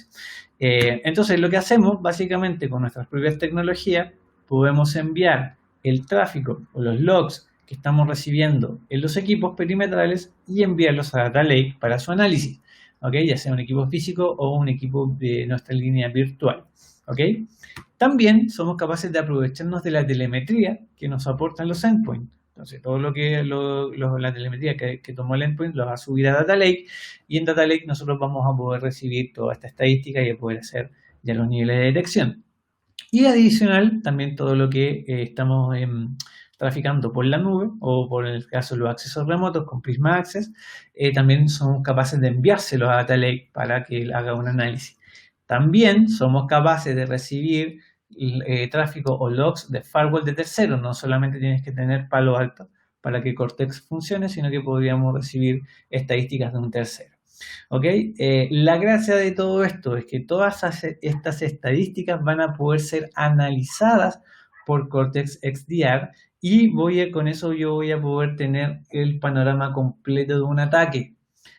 Entonces, lo que hacemos básicamente con nuestras propias tecnologías, podemos enviar el tráfico o los logs que estamos recibiendo en los equipos perimetrales y enviarlos a Data Lake para su análisis, ¿ok? Ya sea un equipo físico o un equipo de nuestra línea virtual, ¿ok? También somos capaces de aprovecharnos de la telemetría que nos aportan los endpoints. Entonces, todo la telemetría que tomó el endpoint lo va a subir a Data Lake y en Data Lake nosotros vamos a poder recibir toda esta estadística y a poder hacer ya los niveles de detección. Y adicional, también todo lo que estamos traficando por la nube o por el caso de los accesos remotos con Prisma Access, también somos capaces de enviárselos a Data Lake para que él haga un análisis. También somos capaces de recibir tráfico o logs de firewall de terceros. No solamente tienes que tener Palo Alto para que Cortex funcione, sino que podríamos recibir estadísticas de un tercero. ¿Ok? La gracia de todo esto es que todas estas estadísticas van a poder ser analizadas por Cortex XDR y con eso yo voy a poder tener el panorama completo de un ataque.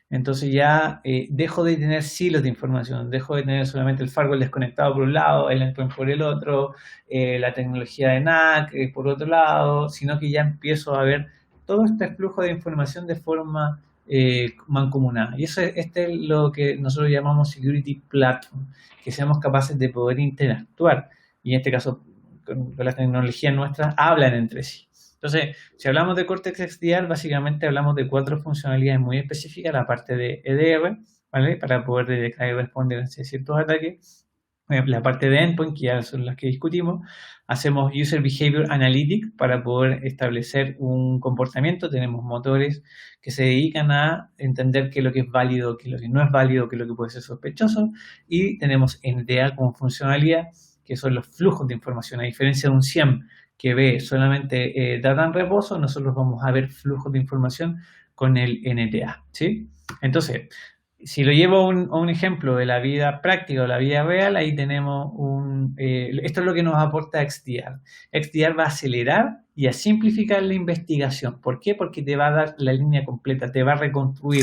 Entonces ya dejo de tener silos de información, dejo de tener solamente el firewall desconectado por un lado, el endpoint por el otro, la tecnología de NAC por otro lado, sino que ya empiezo a ver todo este flujo de información de forma mancomunada. Y este es lo que nosotros llamamos Security Platform, que seamos capaces de poder interactuar. Y en este caso, con las tecnologías nuestras, hablan entre sí. Entonces, si hablamos de Cortex XDR, básicamente hablamos de 4 funcionalidades muy específicas, la parte de EDR, ¿vale? Para poder detectar y responder a ciertos ataques. la parte de endpoint, que ya son las que discutimos. Hacemos User Behavior Analytics para poder establecer un comportamiento. Tenemos motores que se dedican a entender qué es lo que es válido, qué es lo que no es válido, qué es lo que puede ser sospechoso. Y tenemos NTA como funcionalidad, que son los flujos de información. A diferencia de un SIEM que ve solamente data en reposo, nosotros vamos a ver flujos de información con el NTA, ¿sí? Entonces, si lo llevo a un ejemplo de la vida práctica o la vida real, ahí tenemos esto es lo que nos aporta XDR. XDR va a acelerar y a simplificar la investigación. ¿Por qué? Porque te va a dar la línea completa, te va a reconstruir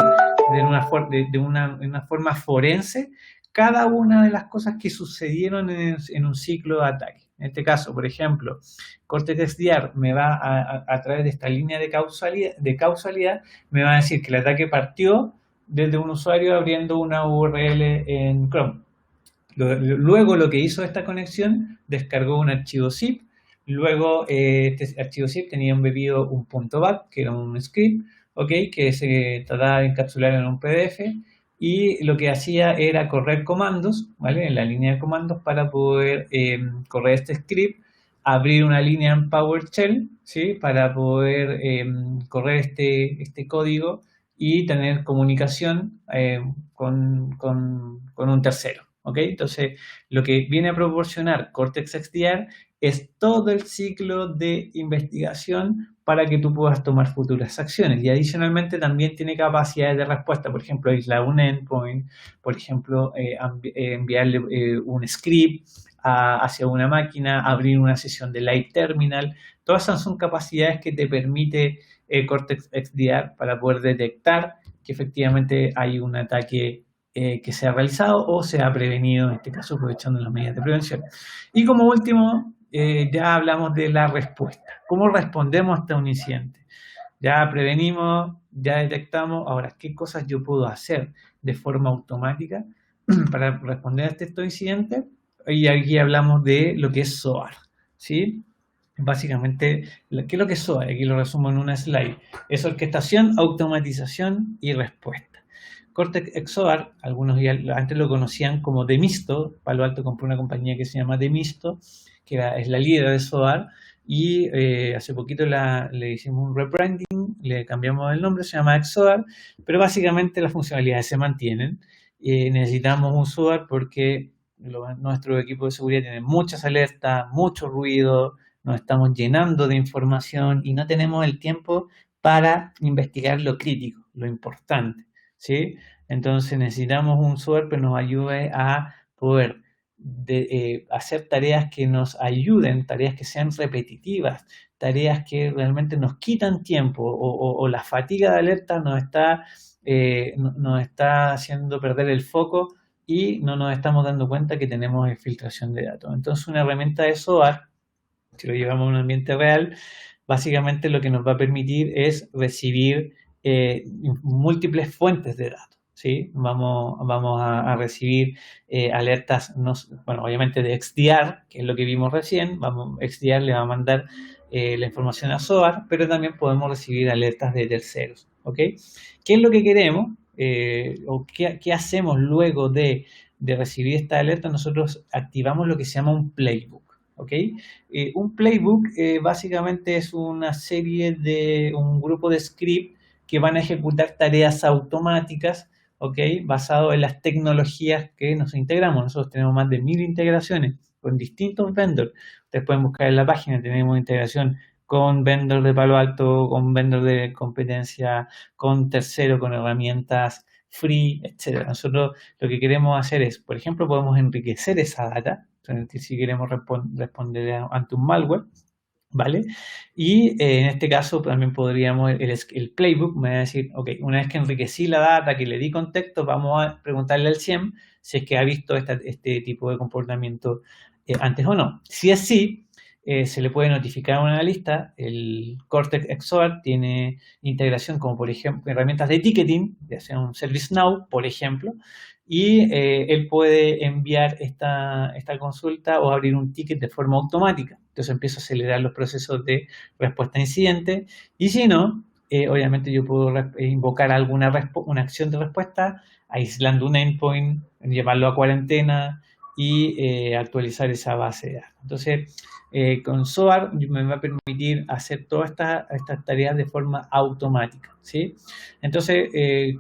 de una forma forense cada una de las cosas que sucedieron en un ciclo de ataque. En este caso, por ejemplo, Cortex XDR me va a través de esta línea de causalidad, me va a decir que el ataque partió desde un usuario abriendo una URL en Chrome. Luego lo que hizo esta conexión, descargó un archivo zip, luego este archivo zip tenía embebido un .bat, que era un script, ¿okay? Que se trataba de encapsular en un PDF, y lo que hacía era correr comandos, ¿vale? En la línea de comandos para poder correr este script, abrir una línea en PowerShell, ¿sí? Para poder correr este código y tener comunicación con un tercero. ¿Ok? Entonces, lo que viene a proporcionar Cortex XDR es todo el ciclo de investigación para que tú puedas tomar futuras acciones. Y adicionalmente también tiene capacidades de respuesta, por ejemplo, aislar un endpoint, por ejemplo, enviarle un script hacia una máquina, abrir una sesión de live terminal. Todas esas son capacidades que te permite Cortex XDR para poder detectar que efectivamente hay un ataque que se ha realizado o se ha prevenido, en este caso aprovechando las medidas de prevención. Y como último, ya hablamos de la respuesta. ¿Cómo respondemos ante un incidente? Ya prevenimos, ya detectamos, ahora, ¿qué cosas yo puedo hacer de forma automática para responder a estos incidentes? Y aquí hablamos de lo que es SOAR, ¿sí? Básicamente, ¿qué es lo que es SOAR? Aquí lo resumo en una slide. Es orquestación, automatización y respuesta. Cortex XOR, algunos ya antes lo conocían como Demisto. Palo Alto compró una compañía que se llama Demisto, que es la líder de SOAR, y hace poquito le hicimos un rebranding, le cambiamos el nombre, se llama XOR, pero básicamente las funcionalidades se mantienen. Necesitamos un SOAR porque nuestro equipo de seguridad tiene muchas alertas, mucho ruido, nos estamos llenando de información y no tenemos el tiempo para investigar lo crítico, lo importante, ¿sí? Entonces necesitamos un software que nos ayude a poder hacer tareas que nos ayuden, tareas que sean repetitivas, tareas que realmente nos quitan tiempo o la fatiga de alerta nos está haciendo perder el foco y no nos estamos dando cuenta que tenemos filtración de datos. Entonces una herramienta de SOAR, si lo llevamos a un ambiente real, básicamente lo que nos va a permitir es recibir múltiples fuentes de datos, ¿sí? Vamos a recibir alertas, bueno, obviamente de XDR, que es lo que vimos recién. XDR le va a mandar la información a SOAR, pero también podemos recibir alertas de terceros, ¿ok? ¿Qué es lo que queremos? ¿O qué hacemos luego de recibir esta alerta? Nosotros activamos lo que se llama un playbook. ¿Okay? Un playbook básicamente es una serie un grupo de script que van a ejecutar tareas automáticas, ¿okay? Basado en las tecnologías que nos integramos. Nosotros tenemos más de 1000 integraciones con distintos vendors. Ustedes pueden buscar en la página, tenemos integración con vendors de Palo Alto, con vendors de competencia, con terceros, con herramientas free, etc. Nosotros lo que queremos hacer es, por ejemplo, podemos enriquecer esa data, si queremos responder ante un malware, ¿vale? Y en este caso también podríamos, el playbook me va a decir, ok, una vez que enriquecí la data, que le di contexto, vamos a preguntarle al SIEM si es que ha visto este tipo de comportamiento antes o no. Si es sí, se le puede notificar a un analista. El Cortex XOR tiene integración como, por ejemplo, herramientas de ticketing, ya sea un ServiceNow, por ejemplo, y él puede enviar esta consulta o abrir un ticket de forma automática. Entonces empieza a acelerar los procesos de respuesta a incidente. Y si no, obviamente yo puedo invocar una acción de respuesta, aislando un endpoint, llevarlo a cuarentena, y actualizar esa base de datos. Entonces, con SOAR me va a permitir hacer todas estas tareas de forma automática, ¿sí? Entonces,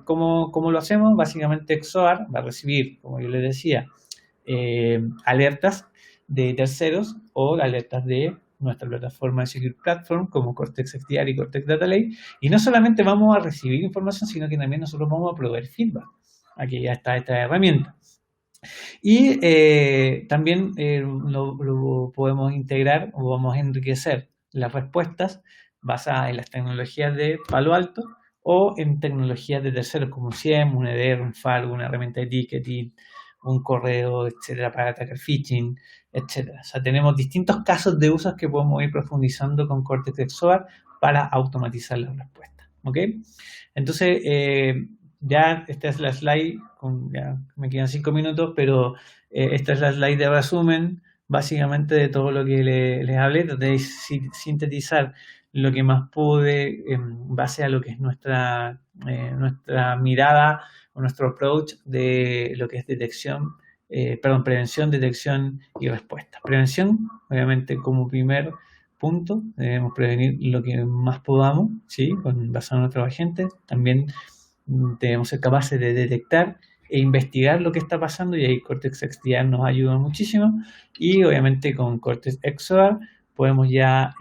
¿cómo lo hacemos? Básicamente XOAR va a recibir, como yo les decía, alertas de terceros o alertas de nuestra plataforma de Secure Platform como Cortex XDR y Cortex Data Lake, y no solamente vamos a recibir información, sino que también nosotros vamos a proveer feedback. Aquí ya está esta herramienta. Y también lo podemos integrar o vamos a enriquecer las respuestas basadas en las tecnologías de Palo Alto o en tecnologías de terceros como un SIEM, un EDR, un Firewall, una herramienta de ticketing, un correo, etcétera, para atacar phishing, etcétera. O sea, tenemos distintos casos de usos que podemos ir profundizando con Cortex XOR para automatizar las respuestas. ¿Ok? Entonces, ya esta es la slide, ya me quedan 5 minutos, pero esta es la slide de resumen, básicamente de todo lo que les hablé, traté de sintetizar lo que más pude en base a lo que es nuestra mirada o nuestro approach de lo que es prevención, detección y respuesta. Prevención, obviamente, como primer punto, debemos prevenir lo que más podamos, ¿sí? Basado en nuestros agentes. También debemos ser capaces de detectar e investigar lo que está pasando, y ahí Cortex XDR nos ayuda muchísimo, y obviamente con Cortex XOR podemos ya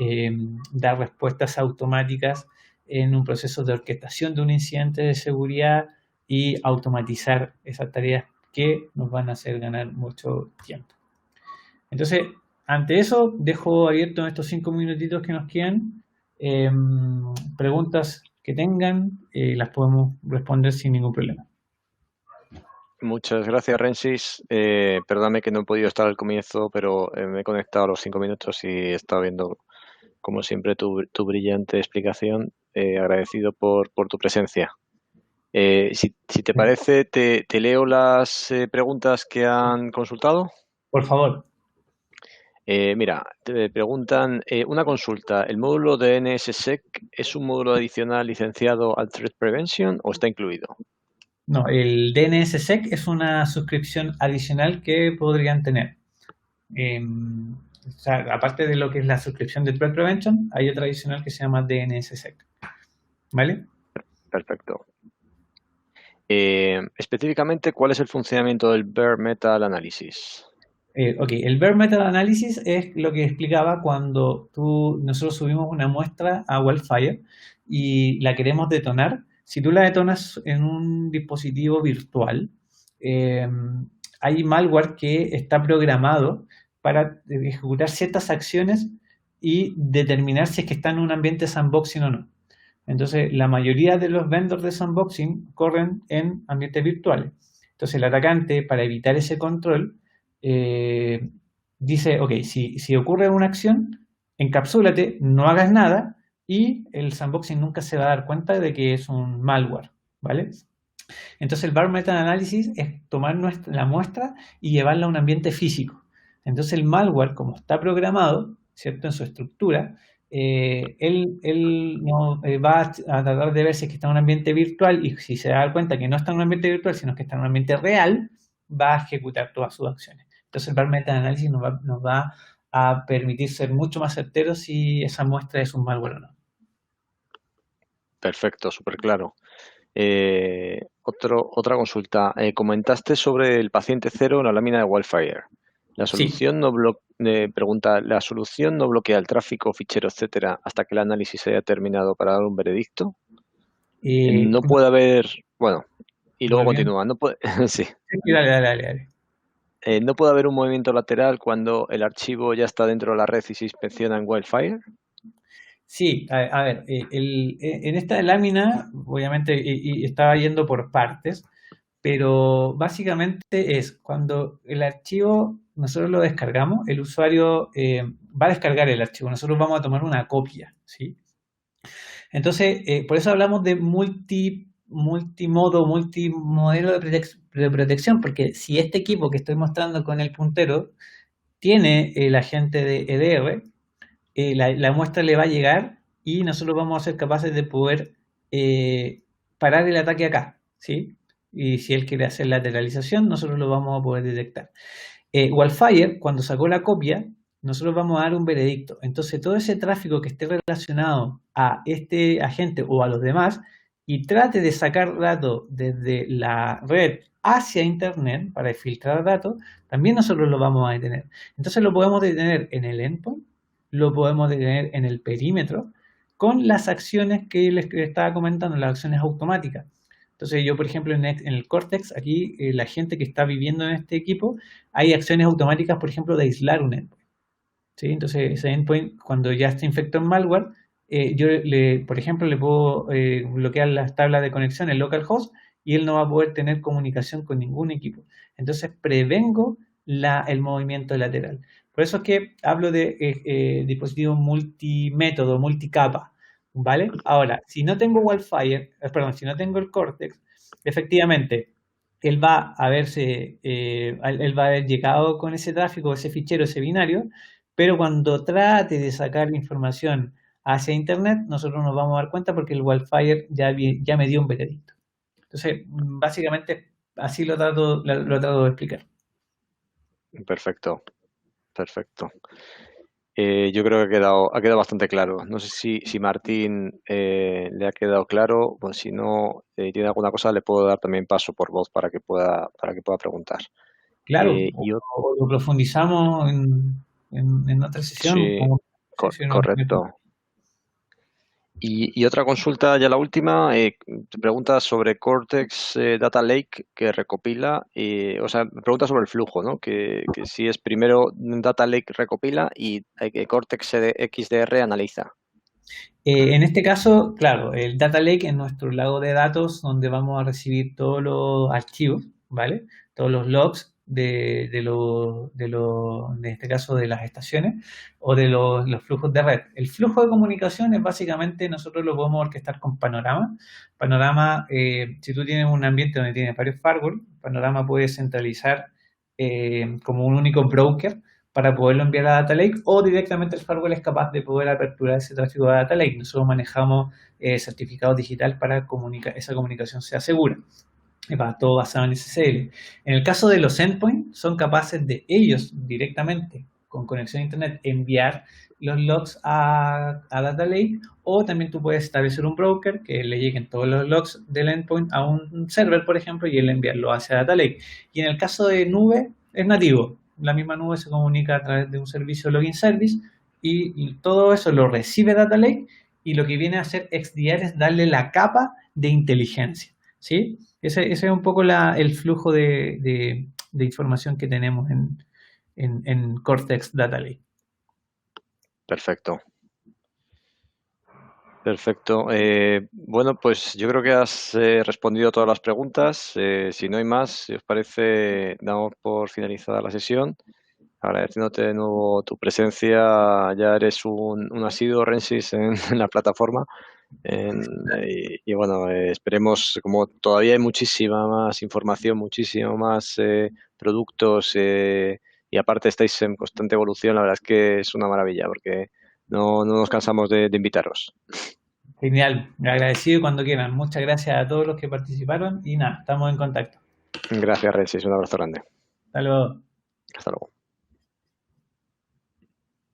dar respuestas automáticas en un proceso de orquestación de un incidente de seguridad y automatizar esas tareas que nos van a hacer ganar mucho tiempo. Entonces, ante eso, dejo abierto en estos 5 minutitos que nos quedan preguntas que tengan, las podemos responder sin ningún problema. Muchas gracias, Rensis. Perdóname que no he podido estar al comienzo, pero me he conectado a los 5 minutos y he estado viendo, como siempre, tu brillante explicación. Agradecido por tu presencia. Si te parece, te leo las preguntas que han consultado. Por favor. Mira, te preguntan, una consulta, ¿el módulo de NSSEC es un módulo adicional licenciado al Threat Prevention o está incluido? No, el DNSSEC es una suscripción adicional que podrían tener. O sea, aparte de lo que es la suscripción de Threat Prevention, hay otra adicional que se llama DNSSEC. ¿Vale? Perfecto. Específicamente, ¿cuál es el funcionamiento del Bare Metal Analysis? Ok, el Bare Metal Analysis es lo que explicaba cuando nosotros subimos una muestra a Wildfire y la queremos detonar. Si tú la detonas en un dispositivo virtual, hay malware que está programado para ejecutar ciertas acciones y determinar si es que está en un ambiente sandboxing o no. Entonces, la mayoría de los vendors de sandboxing corren en ambientes virtuales. Entonces, el atacante, para evitar ese control, dice, ok, si ocurre una acción, encapsúlate, no hagas nada, y el sandboxing nunca se va a dar cuenta de que es un malware, ¿vale? Entonces el Bare Metal Analysis es tomar la muestra y llevarla a un ambiente físico. Entonces el malware, como está programado, ¿cierto? En su estructura, él no, va a tratar de ver si es que está en un ambiente virtual, y si se da cuenta que no está en un ambiente virtual, sino que está en un ambiente real, va a ejecutar todas sus acciones. Entonces el Bare Metal Analysis nos va a permitir ser mucho más certeros si esa muestra es un malware o no. Perfecto, súper claro. Otra consulta. Comentaste sobre el paciente cero en la lámina de Wildfire. La solución pregunta, ¿la solución no bloquea el tráfico, fichero, etcétera, hasta que el análisis haya terminado para dar un veredicto? No puede haber... Bueno, y luego continúa. No puede, sí. Dale. ¿No puede haber un movimiento lateral cuando el archivo ya está dentro de la red y se inspecciona en Wildfire? Sí, a ver, en esta lámina, obviamente, y estaba yendo por partes, pero básicamente es cuando el archivo nosotros lo descargamos, el usuario va a descargar el archivo, nosotros vamos a tomar una copia, ¿sí? Entonces, por eso hablamos de multimodelo de protección, porque si este equipo que estoy mostrando con el puntero tiene el agente de EDR, la muestra le va a llegar y nosotros vamos a ser capaces de poder parar el ataque acá, ¿sí? Y si él quiere hacer lateralización, nosotros lo vamos a poder detectar. Wildfire, cuando sacó la copia, nosotros vamos a dar un veredicto. Entonces, todo ese tráfico que esté relacionado a este agente o a los demás y trate de sacar datos desde la red hacia Internet para filtrar datos, también nosotros lo vamos a detener. Entonces, lo podemos detener en el endpoint, lo podemos detener en el perímetro, con las acciones que les estaba comentando, las acciones automáticas. Entonces, yo, por ejemplo, en el Cortex, aquí, la gente que está viviendo en este equipo, hay acciones automáticas, por ejemplo, de aislar un endpoint. ¿Sí? Entonces, ese endpoint, cuando ya está infectado en malware, por ejemplo, le puedo bloquear las tablas de conexión en localhost y él no va a poder tener comunicación con ningún equipo. Entonces, prevengo el movimiento lateral. Por eso es que hablo de dispositivos multimétodo, multicapa, ¿vale? Ahora, si no tengo Wildfire, perdón, si no tengo el Cortex, efectivamente, él va a él va a haber llegado con ese tráfico, ese fichero, ese binario, pero cuando trate de sacar información hacia Internet, nosotros nos vamos a dar cuenta porque el Wildfire ya me dio un veredicto. Entonces, básicamente, así lo trato de explicar. Perfecto, perfecto. Yo creo que ha quedado bastante claro. No sé si Martín le ha quedado claro. Pues si no tiene alguna cosa, le puedo dar también paso por voz para que pueda preguntar. Claro, Y o lo profundizamos en otra sesión. sí, Si no, correcto. Y otra consulta, ya la última, te pregunta sobre Cortex Data Lake que recopila, o sea, pregunta sobre el flujo, ¿no? Que si es primero Data Lake recopila y Cortex XDR analiza. En este caso, claro, el Data Lake es nuestro lago de datos donde vamos a recibir todos los archivos, ¿vale? Todos los logs en este caso, de las estaciones o de los flujos de red. El flujo de comunicación es básicamente, nosotros lo podemos orquestar con Panorama. Panorama, si tú tienes un ambiente donde tienes varios firewalls, Panorama puede centralizar como un único broker para poderlo enviar a Data Lake, o directamente el firewall es capaz de poder aperturar ese tráfico a Data Lake. Nosotros manejamos certificados digital para que esa comunicación sea segura. Y va todo basado en SSL. En el caso de los endpoints, son capaces de ellos directamente, con conexión a Internet, enviar los logs a Data Lake, o también tú puedes establecer un broker que le lleguen todos los logs del endpoint a un server, por ejemplo, y él enviarlo hacia Data Lake. Y en el caso de nube, es nativo. La misma nube se comunica a través de un servicio login service y todo eso lo recibe Data Lake, y lo que viene a hacer XDR es darle la capa de inteligencia, ¿sí? Ese es un poco el flujo de información que tenemos en Cortex Data Lake. Perfecto. Perfecto. Bueno, pues yo creo que has respondido a todas las preguntas. Si no hay más, si os parece, damos por finalizada la sesión. Agradeciéndote de nuevo tu presencia. Ya eres un asiduo, Rensis, en la plataforma. Y bueno, esperemos, como todavía hay muchísima más información, muchísimo más productos, y aparte estáis en constante evolución, la verdad es que es una maravilla porque no nos cansamos de invitaros. Genial, agradecido cuando quieran. Muchas gracias a todos los que participaron y nada, estamos en contacto. Gracias, Rensis, un abrazo grande. Hasta luego. Hasta luego.